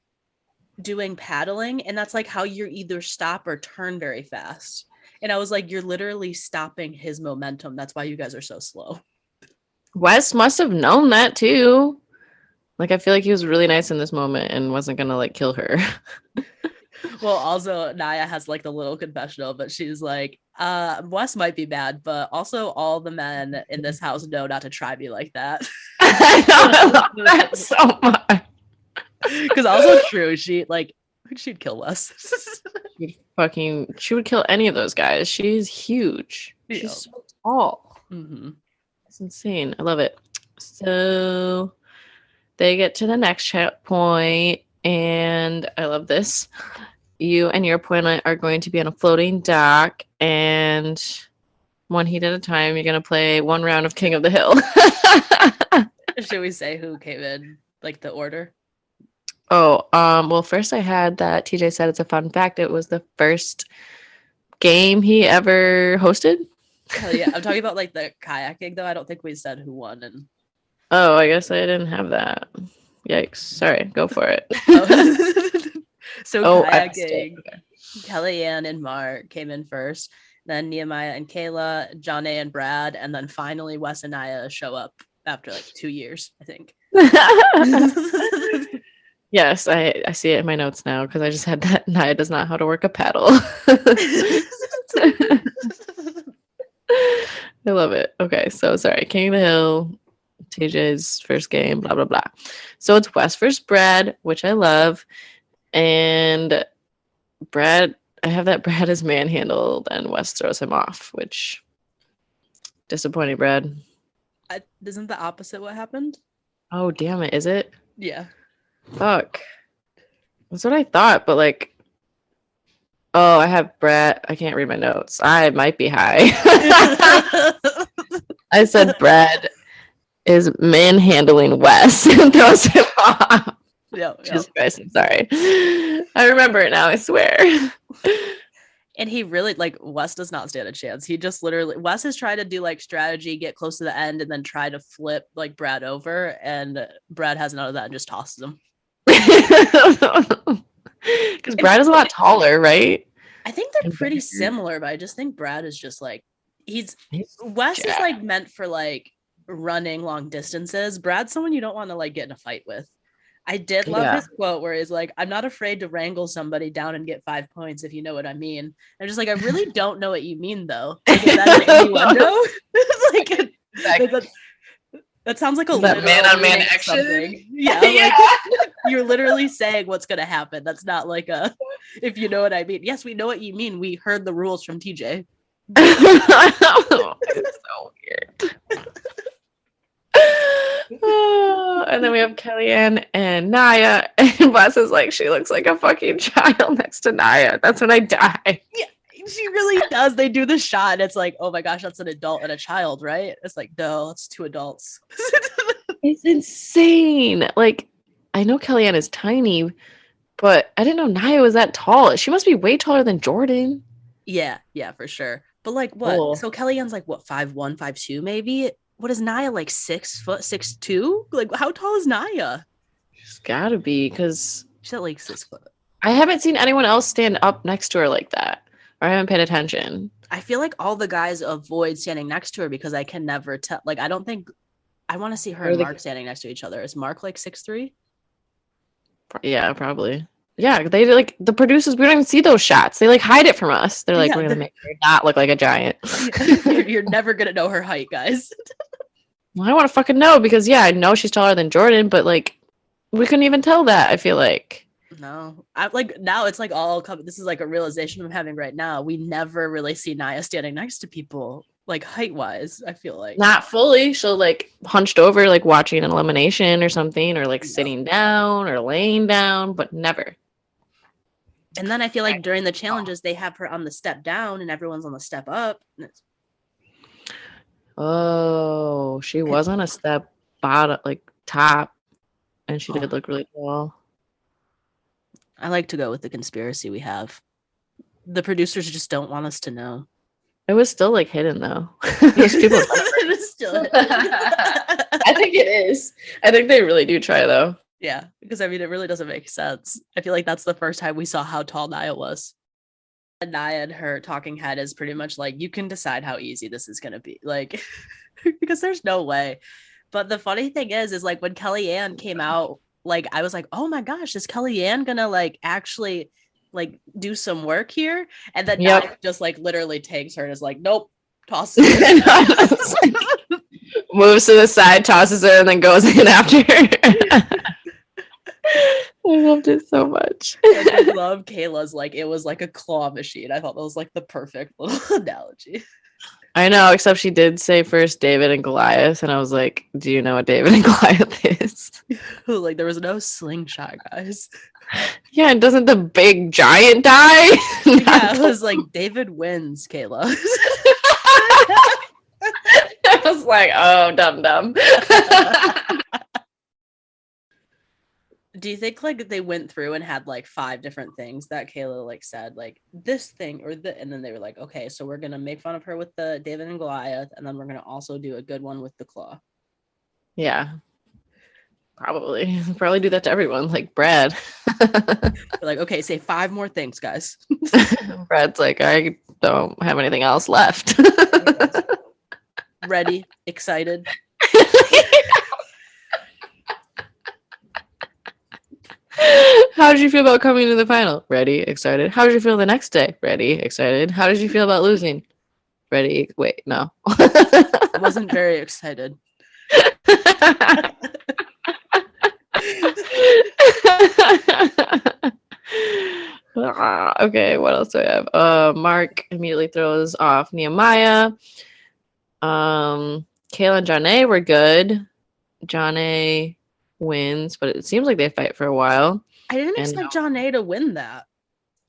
doing paddling. And that's like how you either stop or turn very fast. And I was like, you're literally stopping his momentum. That's why you guys are so slow. Wes must have known that too. Like, I feel like he was really nice in this moment and wasn't gonna like kill her. Well, also Nia has like the little confessional, but she's like, Wes might be mad, but also all the men in this house know not to try me like that. I know, I love that so much. Because also true, she'd kill Wes. She would kill any of those guys. She's huge. Yeah. She's so tall. Mm-hmm. It's insane. I love it. So they get to the next checkpoint, and I love this. You and your opponent are going to be on a floating dock, and one heat at a time, you're going to play one round of King of the Hill. Should we say who came in, like the order? Oh, well, first I had that TJ said it's a fun fact. It was the first game he ever hosted. Hell yeah. I'm talking about like the kayaking though. I don't think we said who won. And oh, I guess I didn't have that. Yikes. Sorry. Go for it. So kayaking, Kellyanne and Mark came in first, then Nehemiah and Kayla, John A and Brad, and then finally Wes and Nia show up after like 2 years, I think. Yes, I see it in my notes now because I just had that Nia does not know how to work a paddle. I love it. Okay, so sorry. King of the Hill, TJ's first game, blah, blah, blah. So it's Wes versus Brad, which I love. And Brad, I have that Brad is manhandled and Wes throws him off, which disappointing, Brad. Isn't the opposite what happened? Oh, damn it. Is it? Yeah. Fuck. That's what I thought, but like, oh, I have Brad. I can't read my notes. I might be high. I said Brad is manhandling Wes and throws him off. Yeah. Jesus Christ, I'm sorry. I remember it now, I swear. And he really, like, Wes does not stand a chance. He just literally, Wes has tried to do like strategy, get close to the end, and then try to flip like Brad over. And Brad has none of that and just tosses him. Because Brad is a lot taller, right? I think they're pretty similar, but I just think Brad is just like, Wes is like meant for like running long distances. Brad's someone you don't want to like get in a fight with. I did love his quote where he's like, I'm not afraid to wrangle somebody down and get 5 points, if you know what I mean. I'm just like, I really don't know what you mean though. Like, is that an innuendo? Like, that sounds like a man-on-man action. Yeah, like, you're literally saying what's gonna happen. That's not like a, if you know what I mean. Yes, we know what you mean. We heard the rules from TJ. It's so weird. And then we have Kellyanne and Nia, and Wes is like, she looks like a fucking child next to Nia. That's when I die. Yeah, she really does. They do the shot, and it's like, oh my gosh, that's an adult and a child, right? It's like, no, it's 2 adults. It's insane. Like, I know Kellyanne is tiny, but I didn't know Nia was that tall. She must be way taller than Jordan. Yeah, for sure. But like, what? Cool. So Kellyanne's like, what, 5'1", 5'2", maybe? What is Nia, like 6 foot, 6'2"? Like, how tall is Nia? She's gotta be, because she's at like 6 foot. I haven't seen anyone else stand up next to her like that, or I haven't paid attention. I feel like all the guys avoid standing next to her because I can never tell. Like, I don't think I want to see her and Mark standing next to each other. Is Mark like 6'3"? Yeah, probably. Yeah, they like the producers. We don't even see those shots. They like hide it from us. They're like, we're gonna make her not look like a giant. You're never gonna know her height, guys. Well, I want to fucking know because I know she's taller than Jordan, but like we couldn't even tell that. I feel like no. I like now it's like all coming. This is like a realization I'm having right now. We never really see Nia standing next to people like height wise. I feel like not fully. She'll like hunched over, like watching an elimination or something, or like sitting down or laying down, but never. And then I feel like during the challenges, they have her on the step down and everyone's on the step up. Oh, No, she wasn't a step bottom, like top, and she did look really tall. I like to go with the conspiracy we have. The producers just don't want us to know. It was still like hidden though. Those people. Still I think it is. I think they really do try though. Yeah, because I mean, it really doesn't make sense. I feel like that's the first time we saw how tall Nia was. And Nia and her talking head is pretty much like, you can decide how easy this is going to be. Like, because there's no way. But the funny thing is like when Kellyanne came out, like, I was like, oh my gosh, is Kellyanne going to like actually like do some work here? And then Nia just like literally takes her and is like, nope, tosses her. Moves to the side, tosses her, and then goes in after her. I loved it so much. I love Kayla's, like, it was like a claw machine. I thought that was like the perfect little analogy. I know, except she did say first David and Goliath, and I was like, do you know what David and Goliath is? Like, there was no slingshot, guys. Yeah, and doesn't the big giant die? Yeah, it was like, David wins, Kayla. I was like, oh, dumb. Do you think like they went through and had like 5 different things that Kayla like said, like this thing or the, and then they were like, okay, so we're gonna make fun of her with the David and Goliath, and then we're gonna also do a good one with the claw. Yeah, probably do that to everyone, like Brad. Like, okay, say 5 more things, guys. Brad's like, I don't have anything else left. Ready, excited. How did you feel about coming to the final? Ready, excited. How did you feel the next day? Ready, excited. How did you feel about losing? Ready, wait, no. I wasn't very excited. Okay, what else do I have? Mark immediately throws off Nehemiah. Kayla and Janae were good. Janae wins, but it seems like they fight for a while. I didn't expect Janae to win that.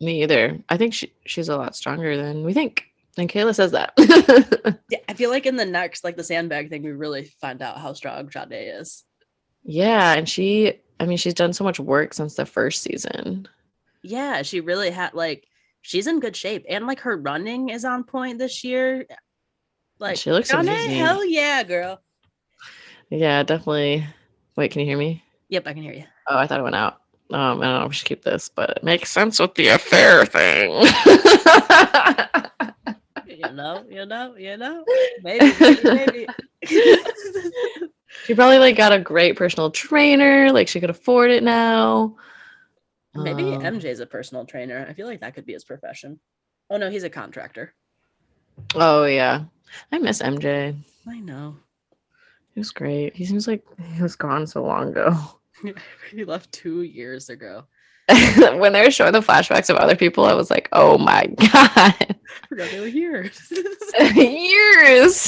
Me either. I think she's a lot stronger than we think. And Kayla says that. Yeah, I feel like in the next, like the sandbag thing, we really find out how strong Janae is. Yeah, and she's done so much work since the first season. Yeah, she really had, like, she's in good shape, and like her running is on point this year. Like, she looks Janae, amazing. hell yeah, girl. Yeah, definitely. Wait, can you hear me? Yep, I can hear you. Oh, I thought it went out. I don't know if we should keep this, but it makes sense with the affair thing. you know, maybe. She probably like got a great personal trainer, like she could afford it now. Maybe MJ's a personal trainer. I feel like that could be his profession. Oh no, he's a contractor. Oh yeah, I miss MJ. I know. He was great. He seems like he was gone so long ago. He left 2 years ago. When they were showing the flashbacks of other people, I was like, oh my god. I forgot they were years. Years.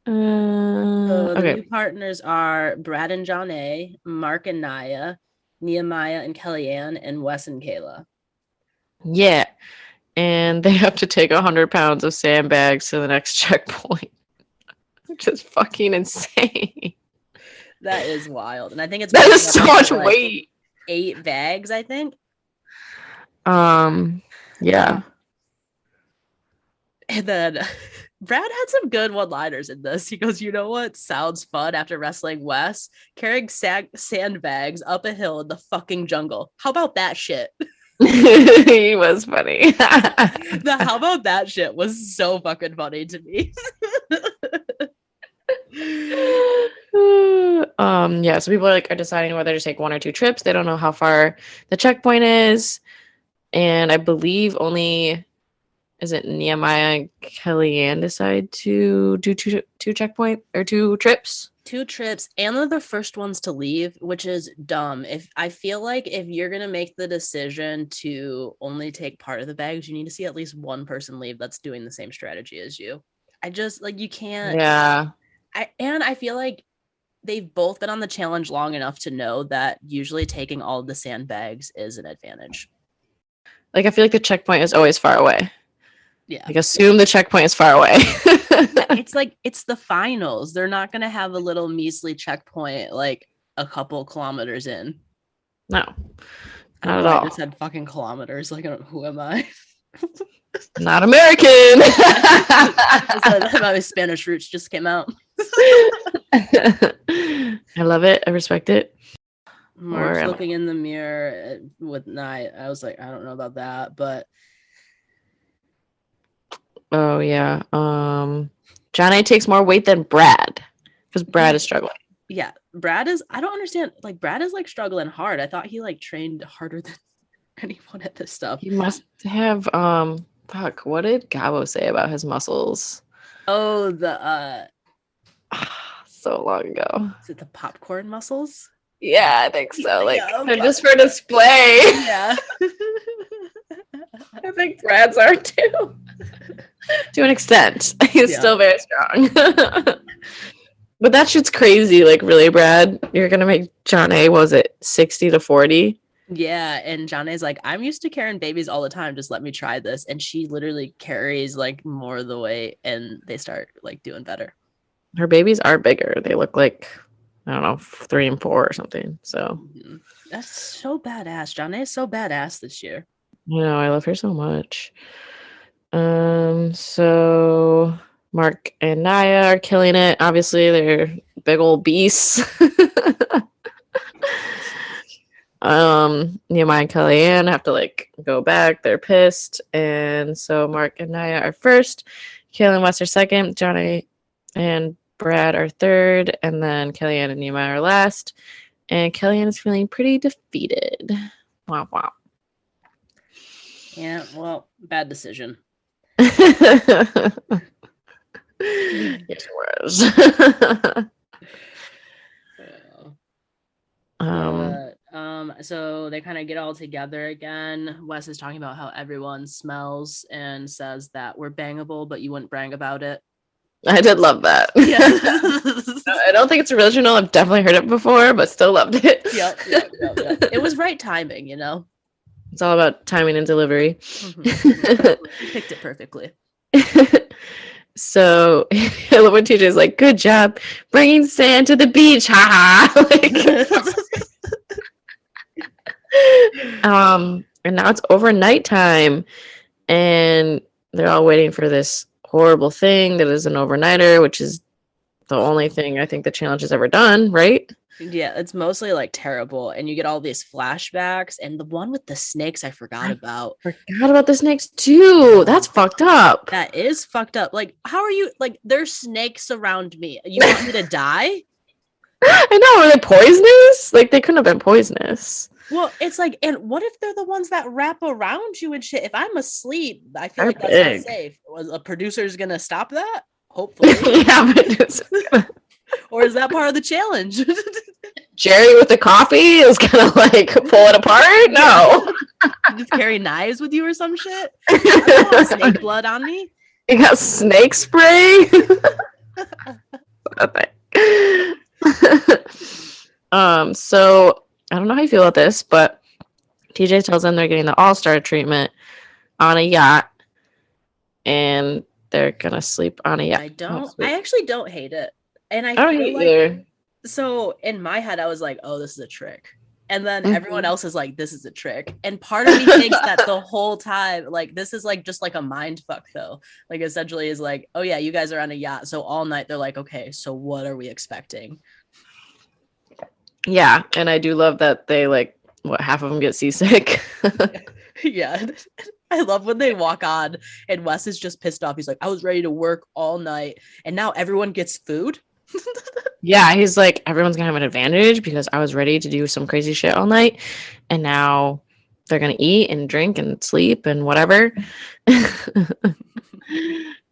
The new partners are Brad and Janae, Mark and Nia, Nehemiah and Kellyanne, and Wes and Kayla. Yeah. And they have to take 100 pounds of sandbags to the next checkpoint. Which is fucking insane. That is wild. And I think it's that is so much weight. 8 bags, I think. Yeah. And then Brad had some good one-liners in this. He goes, you know what sounds fun after wrestling Wes? Carrying sandbags up a hill in the fucking jungle. How about that shit? He was funny. The how about that shit was so fucking funny to me. Yeah, so people are deciding whether to take 1 or 2 trips. They don't know how far the checkpoint is. And I believe only Nehemiah and Kellyanne decide to do two checkpoint or 2 trips? 2 trips, and they're the first ones to leave, which is dumb. If I feel like if you're gonna make the decision to only take part of the bags, you need to see at least one person leave that's doing the same strategy as you. I just you can't. Yeah. I feel like they've both been on the challenge long enough to know that usually taking all of the sandbags is an advantage. I feel like the checkpoint is always far away. Yeah. Like, assume the checkpoint is far away. It's like, it's the finals. They're not going to have a little measly checkpoint like a couple kilometers in. No, I not don't at know. I all. just said fucking kilometers. Like, who am I? Not American. My Spanish roots just came out. I love it. I respect it. Mark's looking in the mirror with Night. I was like, I don't know about that, but oh yeah. John A takes more weight than Brad because Brad is struggling. Yeah, Brad is. I don't understand. Like, Brad is like struggling hard. I thought he like trained harder than anyone at this stuff. He must have. Fuck. What did Gabo say about his muscles? Oh, the so long ago. Is it the popcorn muscles? Yeah, I think so. Like, Yeah, they're just for display. Yeah. I think Brad's are too. To an extent. He's still very strong. But that shit's crazy. Like, really, Brad? You're going to make John A, was it 60-40? Yeah, and Johnny's like, I'm used to carrying babies all the time. Just let me try this. And she literally carries like more of the weight, and they start like doing better. Her babies are bigger. They look like, I don't know, 3 and 4 or something. So that's so badass. Johnny is so badass this year. You know, I love her so much. So Mark and Naya are killing it. Obviously, they're big old beasts. Nehemiah and Kellyanne have to like go back. They're pissed. And so Mark and Naya are first. Kayla and Wes are second. Johnny and Brad are third. And then Kellyanne and Nehemiah are last. And Kellyanne is feeling pretty defeated. Wow, wow. Yeah, well, bad decision. Yes, it was. So they kind of get all together again. Wes is talking about how everyone smells and says that we're bangable, but you wouldn't brag about it. I did love that. Yeah. I don't think it's original. I've definitely heard it before, but still loved it. Yep. It was right timing, you know? It's all about timing and delivery. Mm-hmm. You picked it perfectly. So I love when TJ's like, good job bringing sand to the beach. Haha. And now it's over nighttime and they're all waiting for this horrible thing that is an overnighter, which is the only thing I think the challenge has ever done, right? Yeah, it's mostly like terrible, and you get all these flashbacks, and the one with the snakes I forgot about. Forgot about the snakes too. That's fucked up. That is fucked up. Like, how are you, like, there's snakes around me. You want me to die? I know. Are they poisonous? Like, they couldn't have been poisonous. Well, it's like, and what if they're the ones that wrap around you and shit? If I'm asleep, I feel like that's not safe. A producer's gonna stop that? Hopefully. Yeah, but or is that part of the challenge? Jerry with the coffee is gonna like pull it apart? No. Just carry knives with you or some shit? I don't want snake blood on me. You got snake spray? So I don't know how you feel about this, but TJ tells them they're getting the all-star treatment on a yacht and they're gonna sleep on a yacht. I actually don't hate it. And I don't hate either. So in my head, I was like, oh, this is a trick. And then everyone else is like, this is a trick. And part of me thinks that the whole time, like, this is like just like a mind fuck though. Like, essentially is like, oh yeah, you guys are on a yacht. So all night they're like, okay, so what are we expecting? Yeah. And I do love that they like, what, half of them get seasick. Yeah. I love when they walk on and Wes is just pissed off. He's like, I was ready to work all night and now everyone gets food. Yeah, he's like, everyone's gonna have an advantage because I was ready to do some crazy shit all night and now they're gonna eat and drink and sleep and whatever.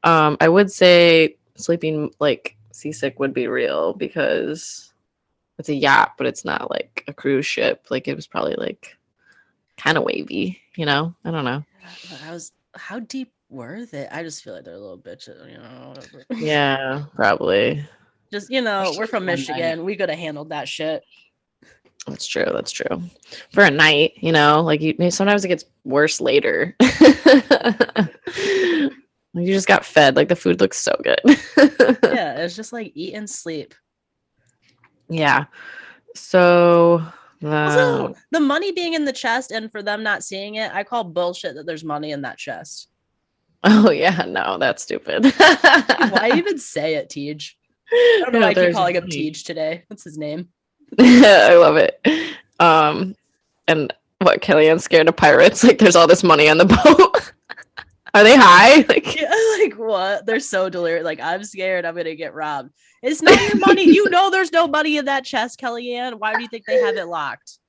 I would say sleeping like seasick would be real because it's a yacht, but it's not like a cruise ship. Like it was probably like kind of wavy, you know? I don't know. How deep were they? I just feel like they're a little bitches, you know. Whatever. Yeah, probably. Just, you know, we're from Michigan. We could have handled that shit. That's true. That's true. For a night, you know, like sometimes it gets worse later. You just got fed. Like the food looks so good. Yeah, it's just like eat and sleep. Yeah. So Also, the money being in the chest and for them not seeing it, I call bullshit that there's money in that chest. oh yeah, no, that's stupid. Why even say it, Tej? I don't know why I keep calling him Tej today. What's his name? I love it. And what, Kellyanne's scared of pirates? Like there's all this money on the boat. Are they high? Like, yeah, like what? They're so delirious. Like, I'm scared I'm gonna get robbed. It's not your money. You know there's no money in that chest, Kellyanne. Why do you think they have it locked?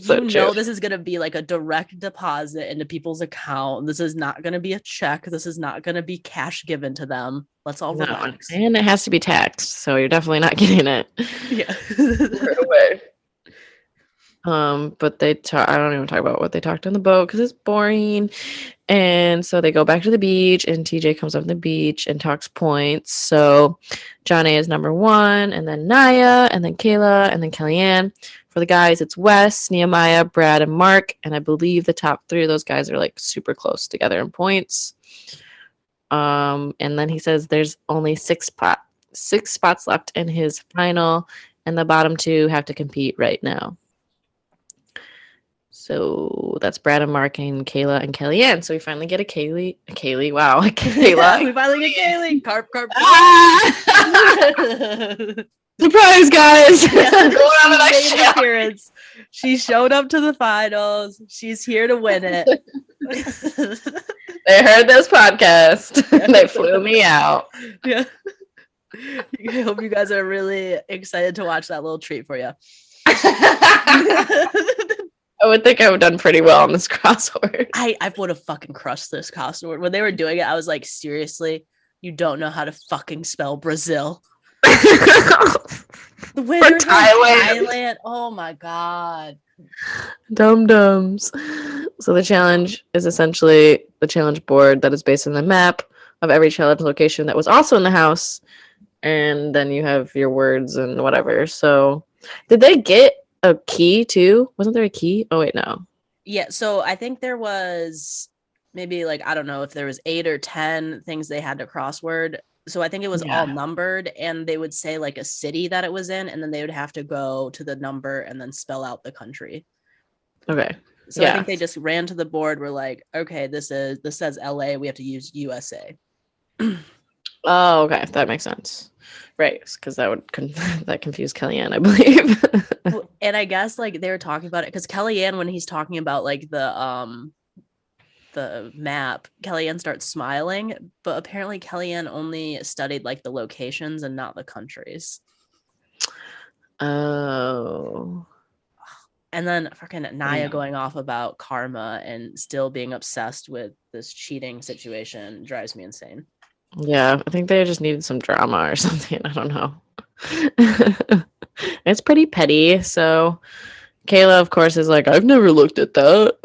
So you know this is gonna be like a direct deposit into people's account. This is not gonna be a check. This is not gonna be cash given to them. Let's all relax. And it has to be taxed, so you're definitely not getting it. Yeah. Right away. But I don't even talk about what they talked on the boat because it's boring. And so they go back to the beach, and TJ comes up the beach and talks points. So John A is number 1, and then Naya, and then Kayla, and then Kellyanne. For the guys, it's Wes, Nehemiah, Brad, and Mark. And I believe the top 3 of those guys are like super close together in points. And then he says there's only 6 spots left in his final, and the bottom 2 have to compete right now. So that's Brad and Mark and Kayla and Kellyanne. So we finally get a Kaylee. Wow. Kayla. Yeah, we finally get Kaylee. Carp. Ah! Surprise, guys. Yeah, she made an appearance. She showed up to the finals. She's here to win it. They heard this podcast. They flew me out. Yeah. I hope you guys are really excited to watch that little treat for you. I would think I would have done pretty well on this crossword. I would have fucking crushed this crossword. When they were doing it, I was like, seriously? You don't know how to fucking spell Brazil? The winner Thailand. Oh my god. Dum-dums. So the challenge is essentially the challenge board that is based on the map of every challenge location that was also in the house. And then you have your words and whatever. So did they get a key too? Wasn't there a key? Oh wait, no. Yeah, so I think there was maybe like, I don't know if there was 8 or 10 things they had to crossword. So I think it was all numbered, and they would say like a city that it was in, and then they would have to go to the number and then spell out the country. Okay. So I think they just ran to the board. We're like, okay, this says LA. We have to use USA. Oh, okay. That makes sense. Right, because that would that confuse Kellyanne, I believe. And I guess like they were talking about it because Kellyanne, when he's talking about like the map, Kellyanne starts smiling, but apparently Kellyanne only studied like the locations and not the countries. Oh. And then fucking Naya going off about karma and still being obsessed with this cheating situation drives me insane. Yeah, I think they just needed some drama or something. I don't know. It's pretty petty. So Kayla, of course, is like, I've never looked at that.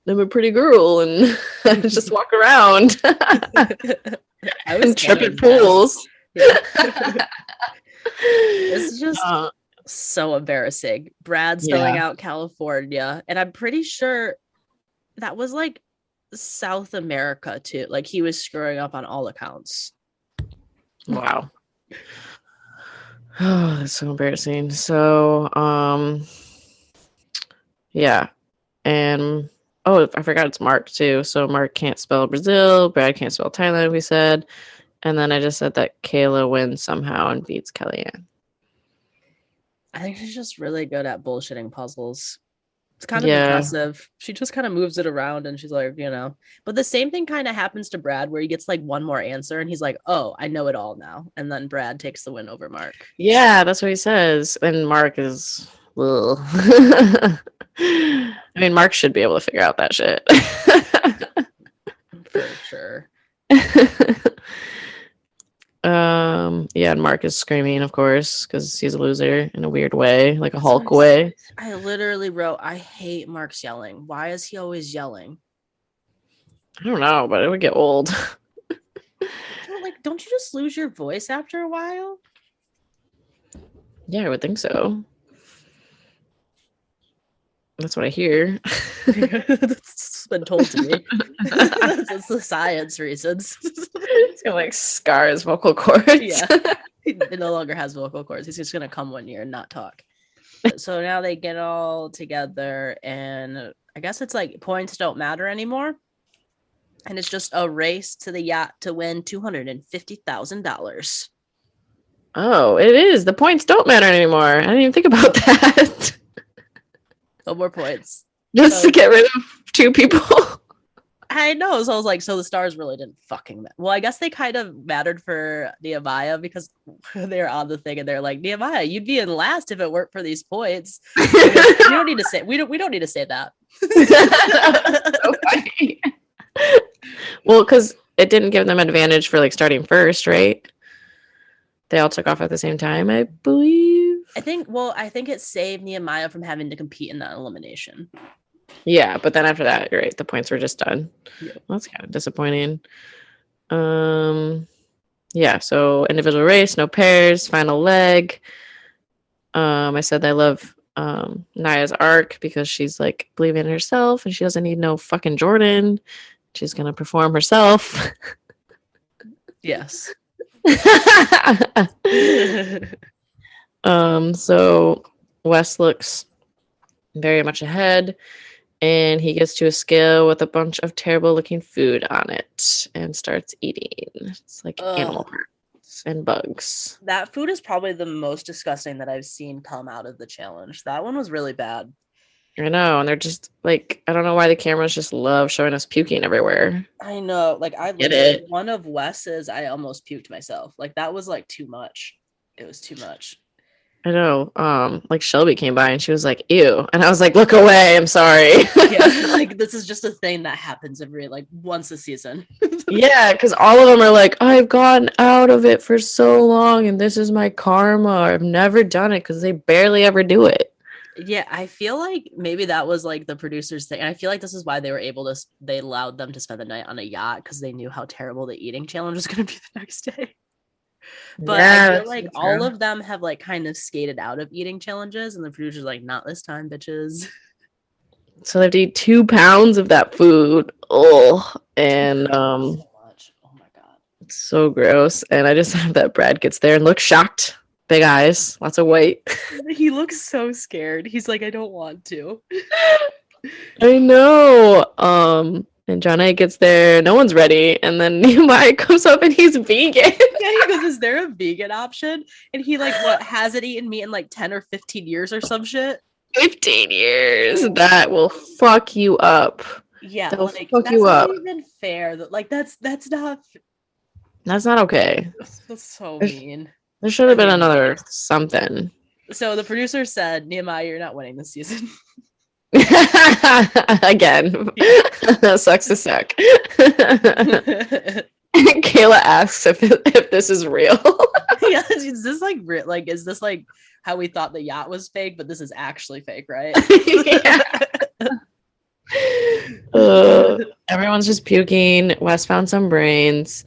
I'm a pretty girl and just walk around and trip at pools. Yeah. It's just so embarrassing. Brad spelling out California, and I'm pretty sure that was like South America too. Like he was screwing up on all accounts. Wow. Oh, that's so embarrassing. So, yeah. And oh, I forgot it's Mark too. So Mark can't spell Brazil. Brad can't spell Thailand, we said. And then I just said that Kayla wins somehow and beats Kellyanne. I think she's just really good at bullshitting puzzles. It's kind of impressive. She just kind of moves it around and she's like, you know. But the same thing kind of happens to Brad where he gets like one more answer and he's like, oh, I know it all now. And then Brad takes the win over Mark. Yeah, that's what he says. And Mark is... I mean, Mark should be able to figure out that shit. For sure. Yeah, and Mark is screaming, of course, because he's a loser in a weird way, like a Hulk way. I literally wrote, I hate Mark's yelling. Why is he always yelling? I don't know, but it would get old. Don't you just lose your voice after a while? Yeah, I would think so. That's what I hear. That's been told to me. That's the science reasons. It's gonna like scar his vocal cords. Yeah. He no longer has vocal cords. He's just gonna come one year and not talk. So now they get all together, and I guess it's like points don't matter anymore. And it's just a race to the yacht to win $250,000. Oh, it is. The points don't matter anymore. I didn't even think about that. No more points. Just to get rid of 2 people. I know. So I was like, so the stars really didn't fucking matter. Well, I guess they kind of mattered for Nehemiah because they're on the thing and they're like, Nehemiah, you'd be in last if it weren't for these points. We don't need to say we don't need to say that. So funny. Well, because it didn't give them advantage for like starting first, right? They all took off at the same time, I believe. I think it saved Nehemiah from having to compete in that elimination. Yeah, but then after that, you're right. The points were just done. Yeah. Well, that's kind of disappointing. Yeah, so individual race, no pairs, final leg. I said I love Naya's arc because she's like believing in herself and she doesn't need no fucking Jordan. She's gonna perform herself. Yes. So Wes looks very much ahead and he gets to a scale with a bunch of terrible looking food on it and starts eating. It's like animal parts and bugs. That food is probably the most disgusting that I've seen come out of the challenge. That one was really bad. I know, and they're just like, I don't know why the cameras just love showing us puking everywhere. I know, like I Get it. One of Wes's, I almost puked myself. Like that was like too much. It was too much. I know. Like Shelby came by and she was like, ew. And I was like, look away, I'm sorry. Yeah, like this is just a thing that happens every like once a season. Yeah, because all of them are like, I've gotten out of it for so long and this is my karma. I've never done it because they barely ever do it. Yeah, I feel like maybe that was like the producers thing. And I feel like this is why they were they allowed them to spend the night on a yacht because they knew how terrible the eating challenge was going to be the next day. But yeah, I feel like all of them have like kind of skated out of eating challenges and the producers like, not this time, bitches. So they have to eat 2 pounds of that food. Oh, and so much. Oh my God. It's so gross. And I just have that Brad gets there and looks shocked. Big eyes, lots of white. He looks so scared. He's like, I don't want to. I know. And Jonna gets there, no one's ready, and then Nehemiah comes up and he's vegan. Yeah, he goes, is there a vegan option? And he like hasn't eaten meat in like 10 or 15 years or some shit. 15 years. That will fuck you up. Yeah, that'll fuck you up. That's not even fair. Like that's not okay. That's so mean. There should have been another something. So the producer said, Nehemiah, you're not winning this season. Again. Yeah. Sucks to suck. Kayla asks if this is real. Yeah, is this like real? Like, is this like how we thought the yacht was fake, but this is actually fake, right? Everyone's just puking. Wes found some brains.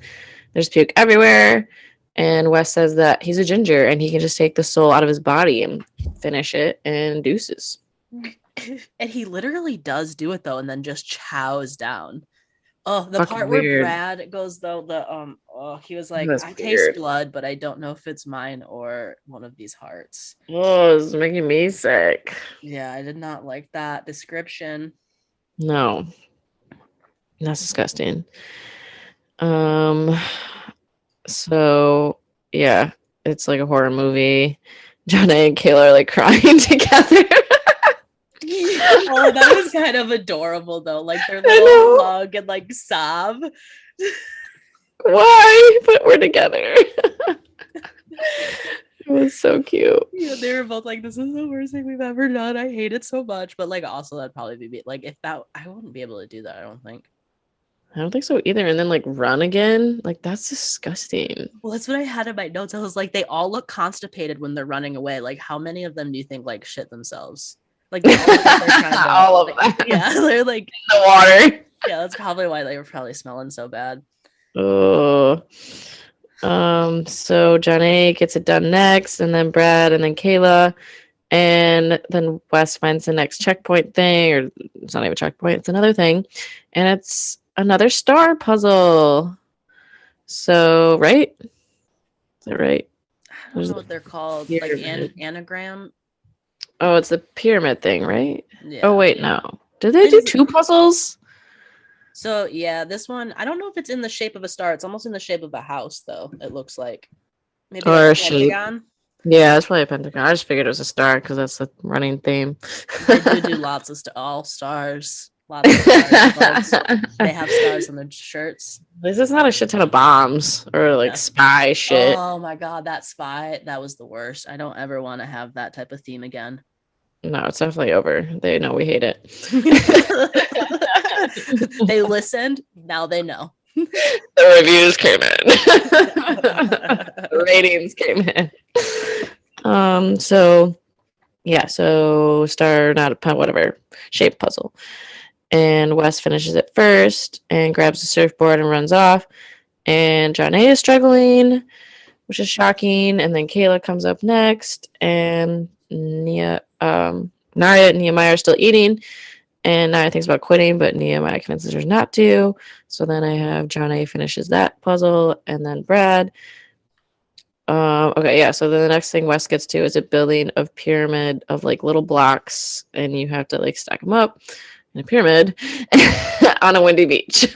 There's puke everywhere. And Wes says that he's a ginger and he can just take the soul out of his body and finish it and deuces. And he literally does do it though, and then just chows down. Oh, the Fucking part weird. where Brad goes though, he was like, I taste weird. blood, but I don't know if it's mine or one of these hearts. Oh, it's making me sick. Yeah, I did not like that description. No. That's disgusting. So yeah, it's like a horror movie. Jonna and Kayla are like crying together. Oh, that was kind of adorable though. Like their little hug and like sob. Why? But we're together. It was so cute. Yeah, they were both like, this is the worst thing we've ever done. I hate it so much. But like also that'd probably be like if that I wouldn't be able to do that, I don't think. I don't think so either. And then like run again. Like that's disgusting. Well, that's what I had in my notes. I was like, they all look constipated when they're running away. Like how many of them do you think like shit themselves? Like they all, look like they're kind of, all of like, them. Yeah, they're like in the water. Yeah, that's probably why they were probably smelling so bad. Oh. So Jonna gets it done next, and then Brad, and then Kayla. And then Wes finds the next checkpoint thing, or it's not even a checkpoint, it's another thing. And it's another star puzzle. So, right? Is that right? I don't know what they're called. Like anagram. Oh, it's the pyramid thing, right? Yeah. Oh, wait, no. Did they do two puzzles? So, yeah, this one, I don't know if it's in the shape of a star. It's almost in the shape of a house, though, it looks like. Maybe or like a shape. pentagon. Yeah, it's probably a pentagon. I just figured it was a star because that's the running theme. They do lots of all stars. Lots of stars. They have stars on their shirts. At least it's not a shit ton of bombs or like spy shit. Oh my god, that spy, that was the worst. I don't ever want to have that type of theme again. No, it's definitely over. They know we hate it. They listened, now they know. The reviews came in. The ratings came in. So star, not a whatever shape puzzle. And Wes finishes it first and grabs the surfboard and runs off. And Jonna is struggling, which is shocking. And then Kayla comes up next, and Naya and Nehemiah are still eating. And Naya thinks about quitting, but Nehemiah convinces her not to. So then I have Jonna finishes that puzzle, and then Brad. Okay, yeah. So then the next thing Wes gets to is a building of pyramid of like little blocks, and you have to like stack them up in a pyramid on a windy beach.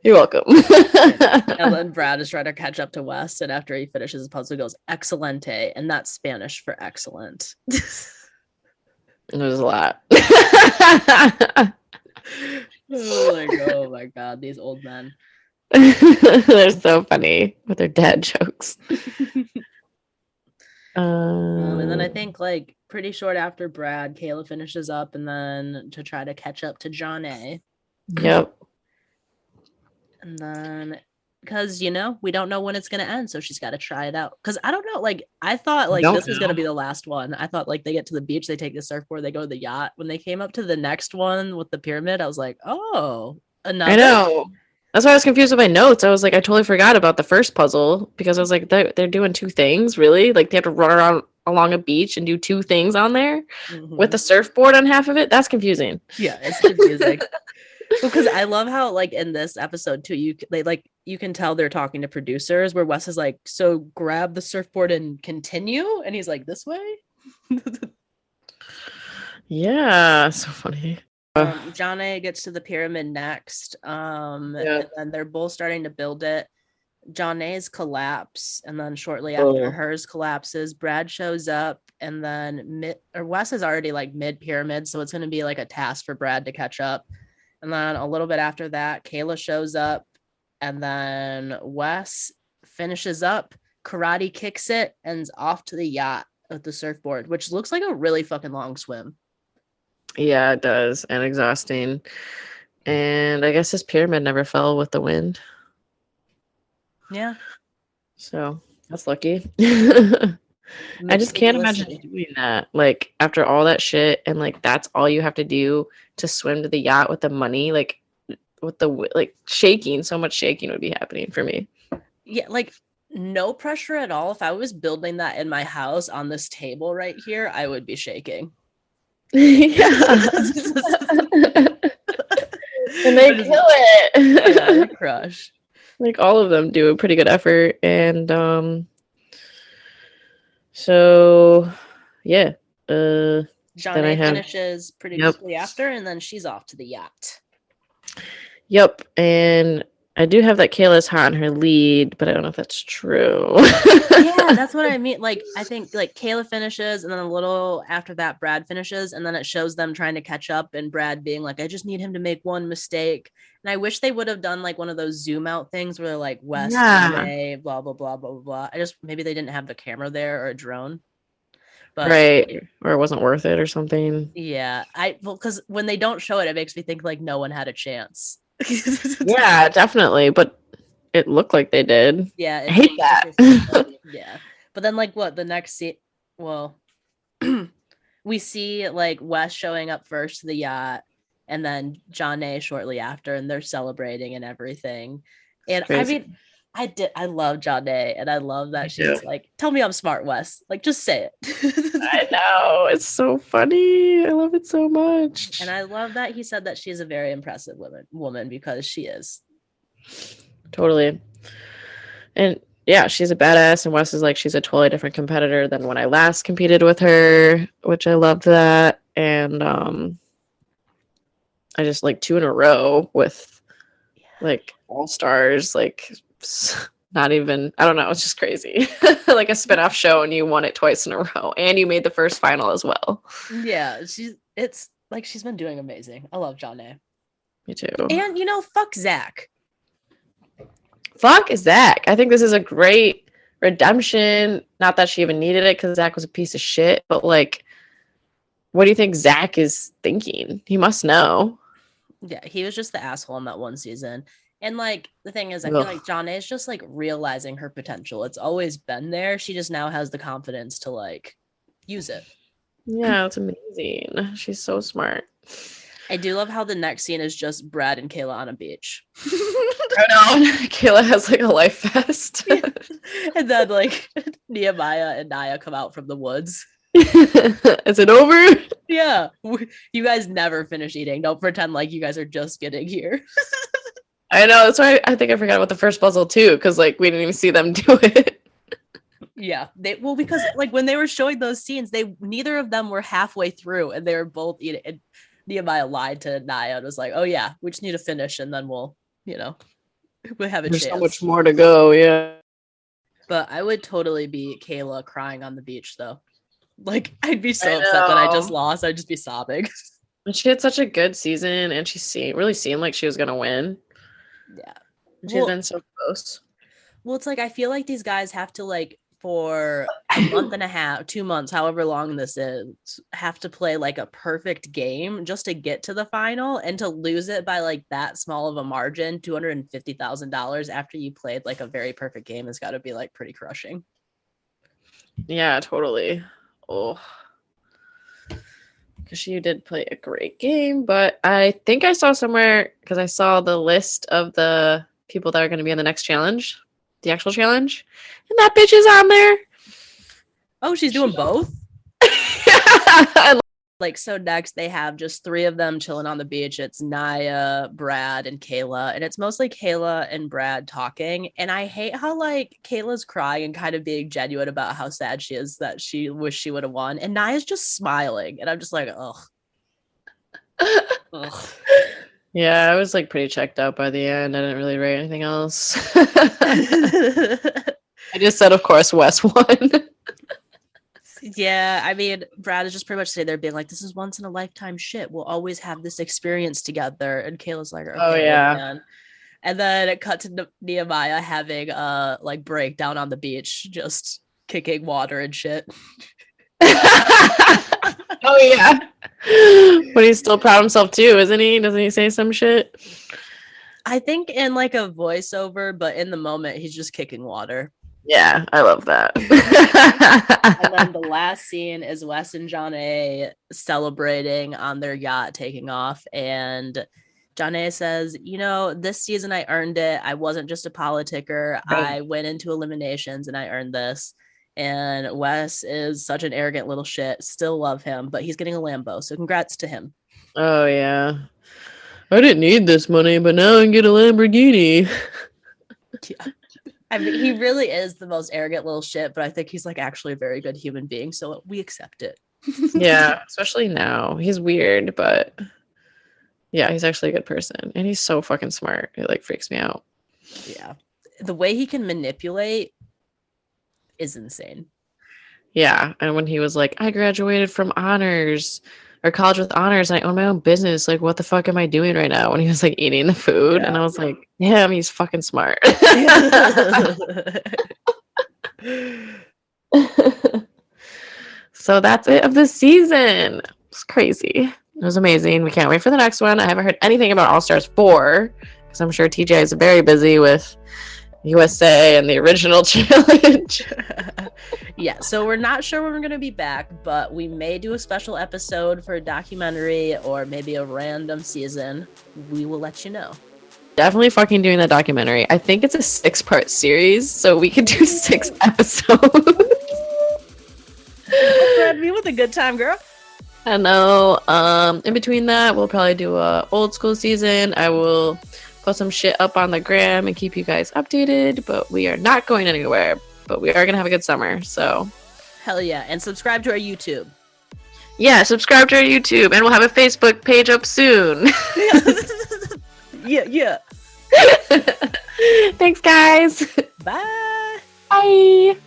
You're welcome. And then Brad is trying to catch up to Wes, and after he finishes his puzzle, he goes "excelente," and that's Spanish for excellent. There's a lot. Oh my god, these old men. They're so funny with their dad jokes. And then I think like pretty short after Brad, Kayla finishes up, and then to try to catch up to Jonna. Yep. And then because we don't know when it's gonna end, so she's got to try it out. Because I don't know, like I thought like this was gonna be the last one. I thought like they get to the beach, they take the surfboard, they go to the yacht. When they came up to the next one with the pyramid, I was like, oh, another. I know. That's why I was confused with my notes. I was like, I totally forgot about the first puzzle because I was like, they're doing two things, really? Like they have to run around along a beach and do two things on there with a surfboard on half of it? That's confusing. Yeah, it's confusing. Because I love how like in this episode too, you can tell they're talking to producers where Wes is like, so grab the surfboard and continue, and he's like, this way. Yeah, so funny. Jonna gets to the pyramid next, and then they're both starting to build it. Jonna's collapse, and then shortly after hers collapses, Brad shows up, and then Wes is already like mid pyramid, so it's going to be like a task for Brad to catch up. And then a little bit after that, Kayla shows up, and then Wes finishes up, karate kicks it, and is off to the yacht with the surfboard, which looks like a really fucking long swim. Yeah, it does, and exhausting. And I guess this pyramid never fell with the wind. Yeah. So that's lucky. I just can't imagine doing that. Like after all that shit, and like that's all you have to do to swim to the yacht with the money, like with the like shaking, so much shaking would be happening for me. Yeah, like no pressure at all. If I was building that in my house on this table right here, I would be shaking. Yeah. And they kill it. Yeah, they crush. Like all of them do a pretty good effort, and so yeah. Jonna finishes pretty quickly after, and then she's off to the yacht. Yep, and I do have that Kayla's hot on her lead, but I don't know if that's true. Yeah, that's what I mean. Like, I think like Kayla finishes, and then a little after that, Brad finishes, and then it shows them trying to catch up, and Brad being like, "I just need him to make one mistake." And I wish they would have done like one of those zoom out things where they're like West, blah blah blah blah blah blah. Maybe they didn't have the camera there or a drone. But, right, or it wasn't worth it or something. Yeah, because when they don't show it, it makes me think like no one had a chance. Yeah, definitely, but it looked like they did. Yeah, I hate that. Yeah, but then like what the next scene? Well, we see like Wes showing up first to the yacht, and then Jonna shortly after, and they're celebrating and everything. And I mean, I love Janae, and I love that Me she's too. like, tell me I'm smart, Wes. Like, just say it. I know. It's so funny. I love it so And much. I love that he said that she is a very impressive woman because she is. Totally. And yeah, she's a badass. And Wes is like, she's a totally different competitor than when I last competed with her, which I loved that. And I just like 2 in a row with like all stars, like not even, I don't know, it's just crazy. Like a spin-off show and you won it twice in a row and you made the first final as well. Yeah, it's like she's been doing amazing. I love Janae. Me too. And fuck Zach. Fuck Zach. I think this is a great redemption. Not that she even needed it because Zach was a piece of shit, but like, what do you think Zach is thinking? He must know. Yeah, he was just the asshole in that one season. And like the thing is, I feel like Janae is just like realizing her potential. It's always been there. She just now has the confidence to like use it. Yeah, it's amazing. She's so smart. I do love how the next scene is just Brad and Kayla on a beach. I know. Kayla has like a life vest. And then like Nehemiah and Naya come out from the woods. Is it over? Yeah. You guys never finish eating. Don't pretend like you guys are just getting here. I know. That's why I think I forgot about the first puzzle too, because like we didn't even see them do it. Yeah. Because like when they were showing those scenes, neither of them were halfway through and they were both eating. And Nehemiah lied to Naya and was like, oh yeah, we just need to finish and then we'll have a There's chance. so much more to go, yeah. But I would totally be Kayla crying on the beach though. Like I'd be so upset that I just lost. I'd just be sobbing. And she had such a good season and she really seemed like she was gonna win. Yeah. And she's been so close. Well, it's like I feel like these guys have to like for a month and a half, 2 months, however long this is, have to play like a perfect game just to get to the final, and to lose it by like that small of a margin, $250,000 after you played like a very perfect game has got to be like pretty crushing. Yeah, totally. Oh, because she did play a great game, but I think I saw somewhere, because I saw the list of the people that are going to be in the next challenge, the actual challenge, and that bitch is on there. Oh, she's doing both? Like, so next they have just 3 of them chilling on the beach. It's Naya, Brad, and Kayla. And it's mostly Kayla and Brad talking. And I hate how like Kayla's crying and kind of being genuine about how sad she is that she wished she would have won. And Naya's just smiling. And I'm just like, ugh. Yeah, I was like pretty checked out by the end. I didn't really write anything else. I just said, of course, Wes won. Yeah, I mean, Brad is just pretty much sitting there being like, this is once in a lifetime shit. We'll always have this experience together. And Kayla's like, okay, oh, yeah. Man. And then it cut to Nehemiah having a like breakdown on the beach, just kicking water and shit. Oh, yeah. But he's still proud of himself too, isn't he? Doesn't he say some shit? I think in like a voiceover, but in the moment, he's just kicking water. Yeah, I love that. And then the last scene is Wes and Janae celebrating on their yacht taking off. And Janae says, this season I earned it. I wasn't just a politicker. Right. I went into eliminations and I earned this. And Wes is such an arrogant little shit. Still love him, but he's getting a Lambo. So congrats to him. Oh, yeah. I didn't need this money, but now I can get a Lamborghini. Yeah. I mean, he really is the most arrogant little shit, but I think he's like actually a very good human being, so we accept it. Yeah, especially now. He's weird, but yeah, he's actually a good person, and he's so fucking smart. It like freaks me out. Yeah, the way he can manipulate is insane. Yeah, and when he was like, I graduated from honors or college with honors and I own my own business, like what the fuck am I doing right now? When he was like eating the food, and I was like, damn, he's fucking smart. So that's it of the season. It's crazy. It was amazing. We can't wait for the next one. I haven't heard anything about All Stars 4 because I'm sure TJ is very busy with USA and the original challenge. Yeah, so we're not sure when we're going to be back, but we may do a special episode for a documentary or maybe a random season. We will let you know. definitely fucking doing that documentary. I think it's a 6-part series, so we could do 6 episodes. Thread me with a good time, girl. I know. In between that, we'll probably do a old school season. I will put some shit up on the gram and keep you guys updated, but we are not going anywhere. But we are gonna have a good summer, so hell yeah. And subscribe to our YouTube. Yeah, subscribe to our YouTube, and we'll have a Facebook page up soon. Yeah. Thanks, guys. Bye. Bye.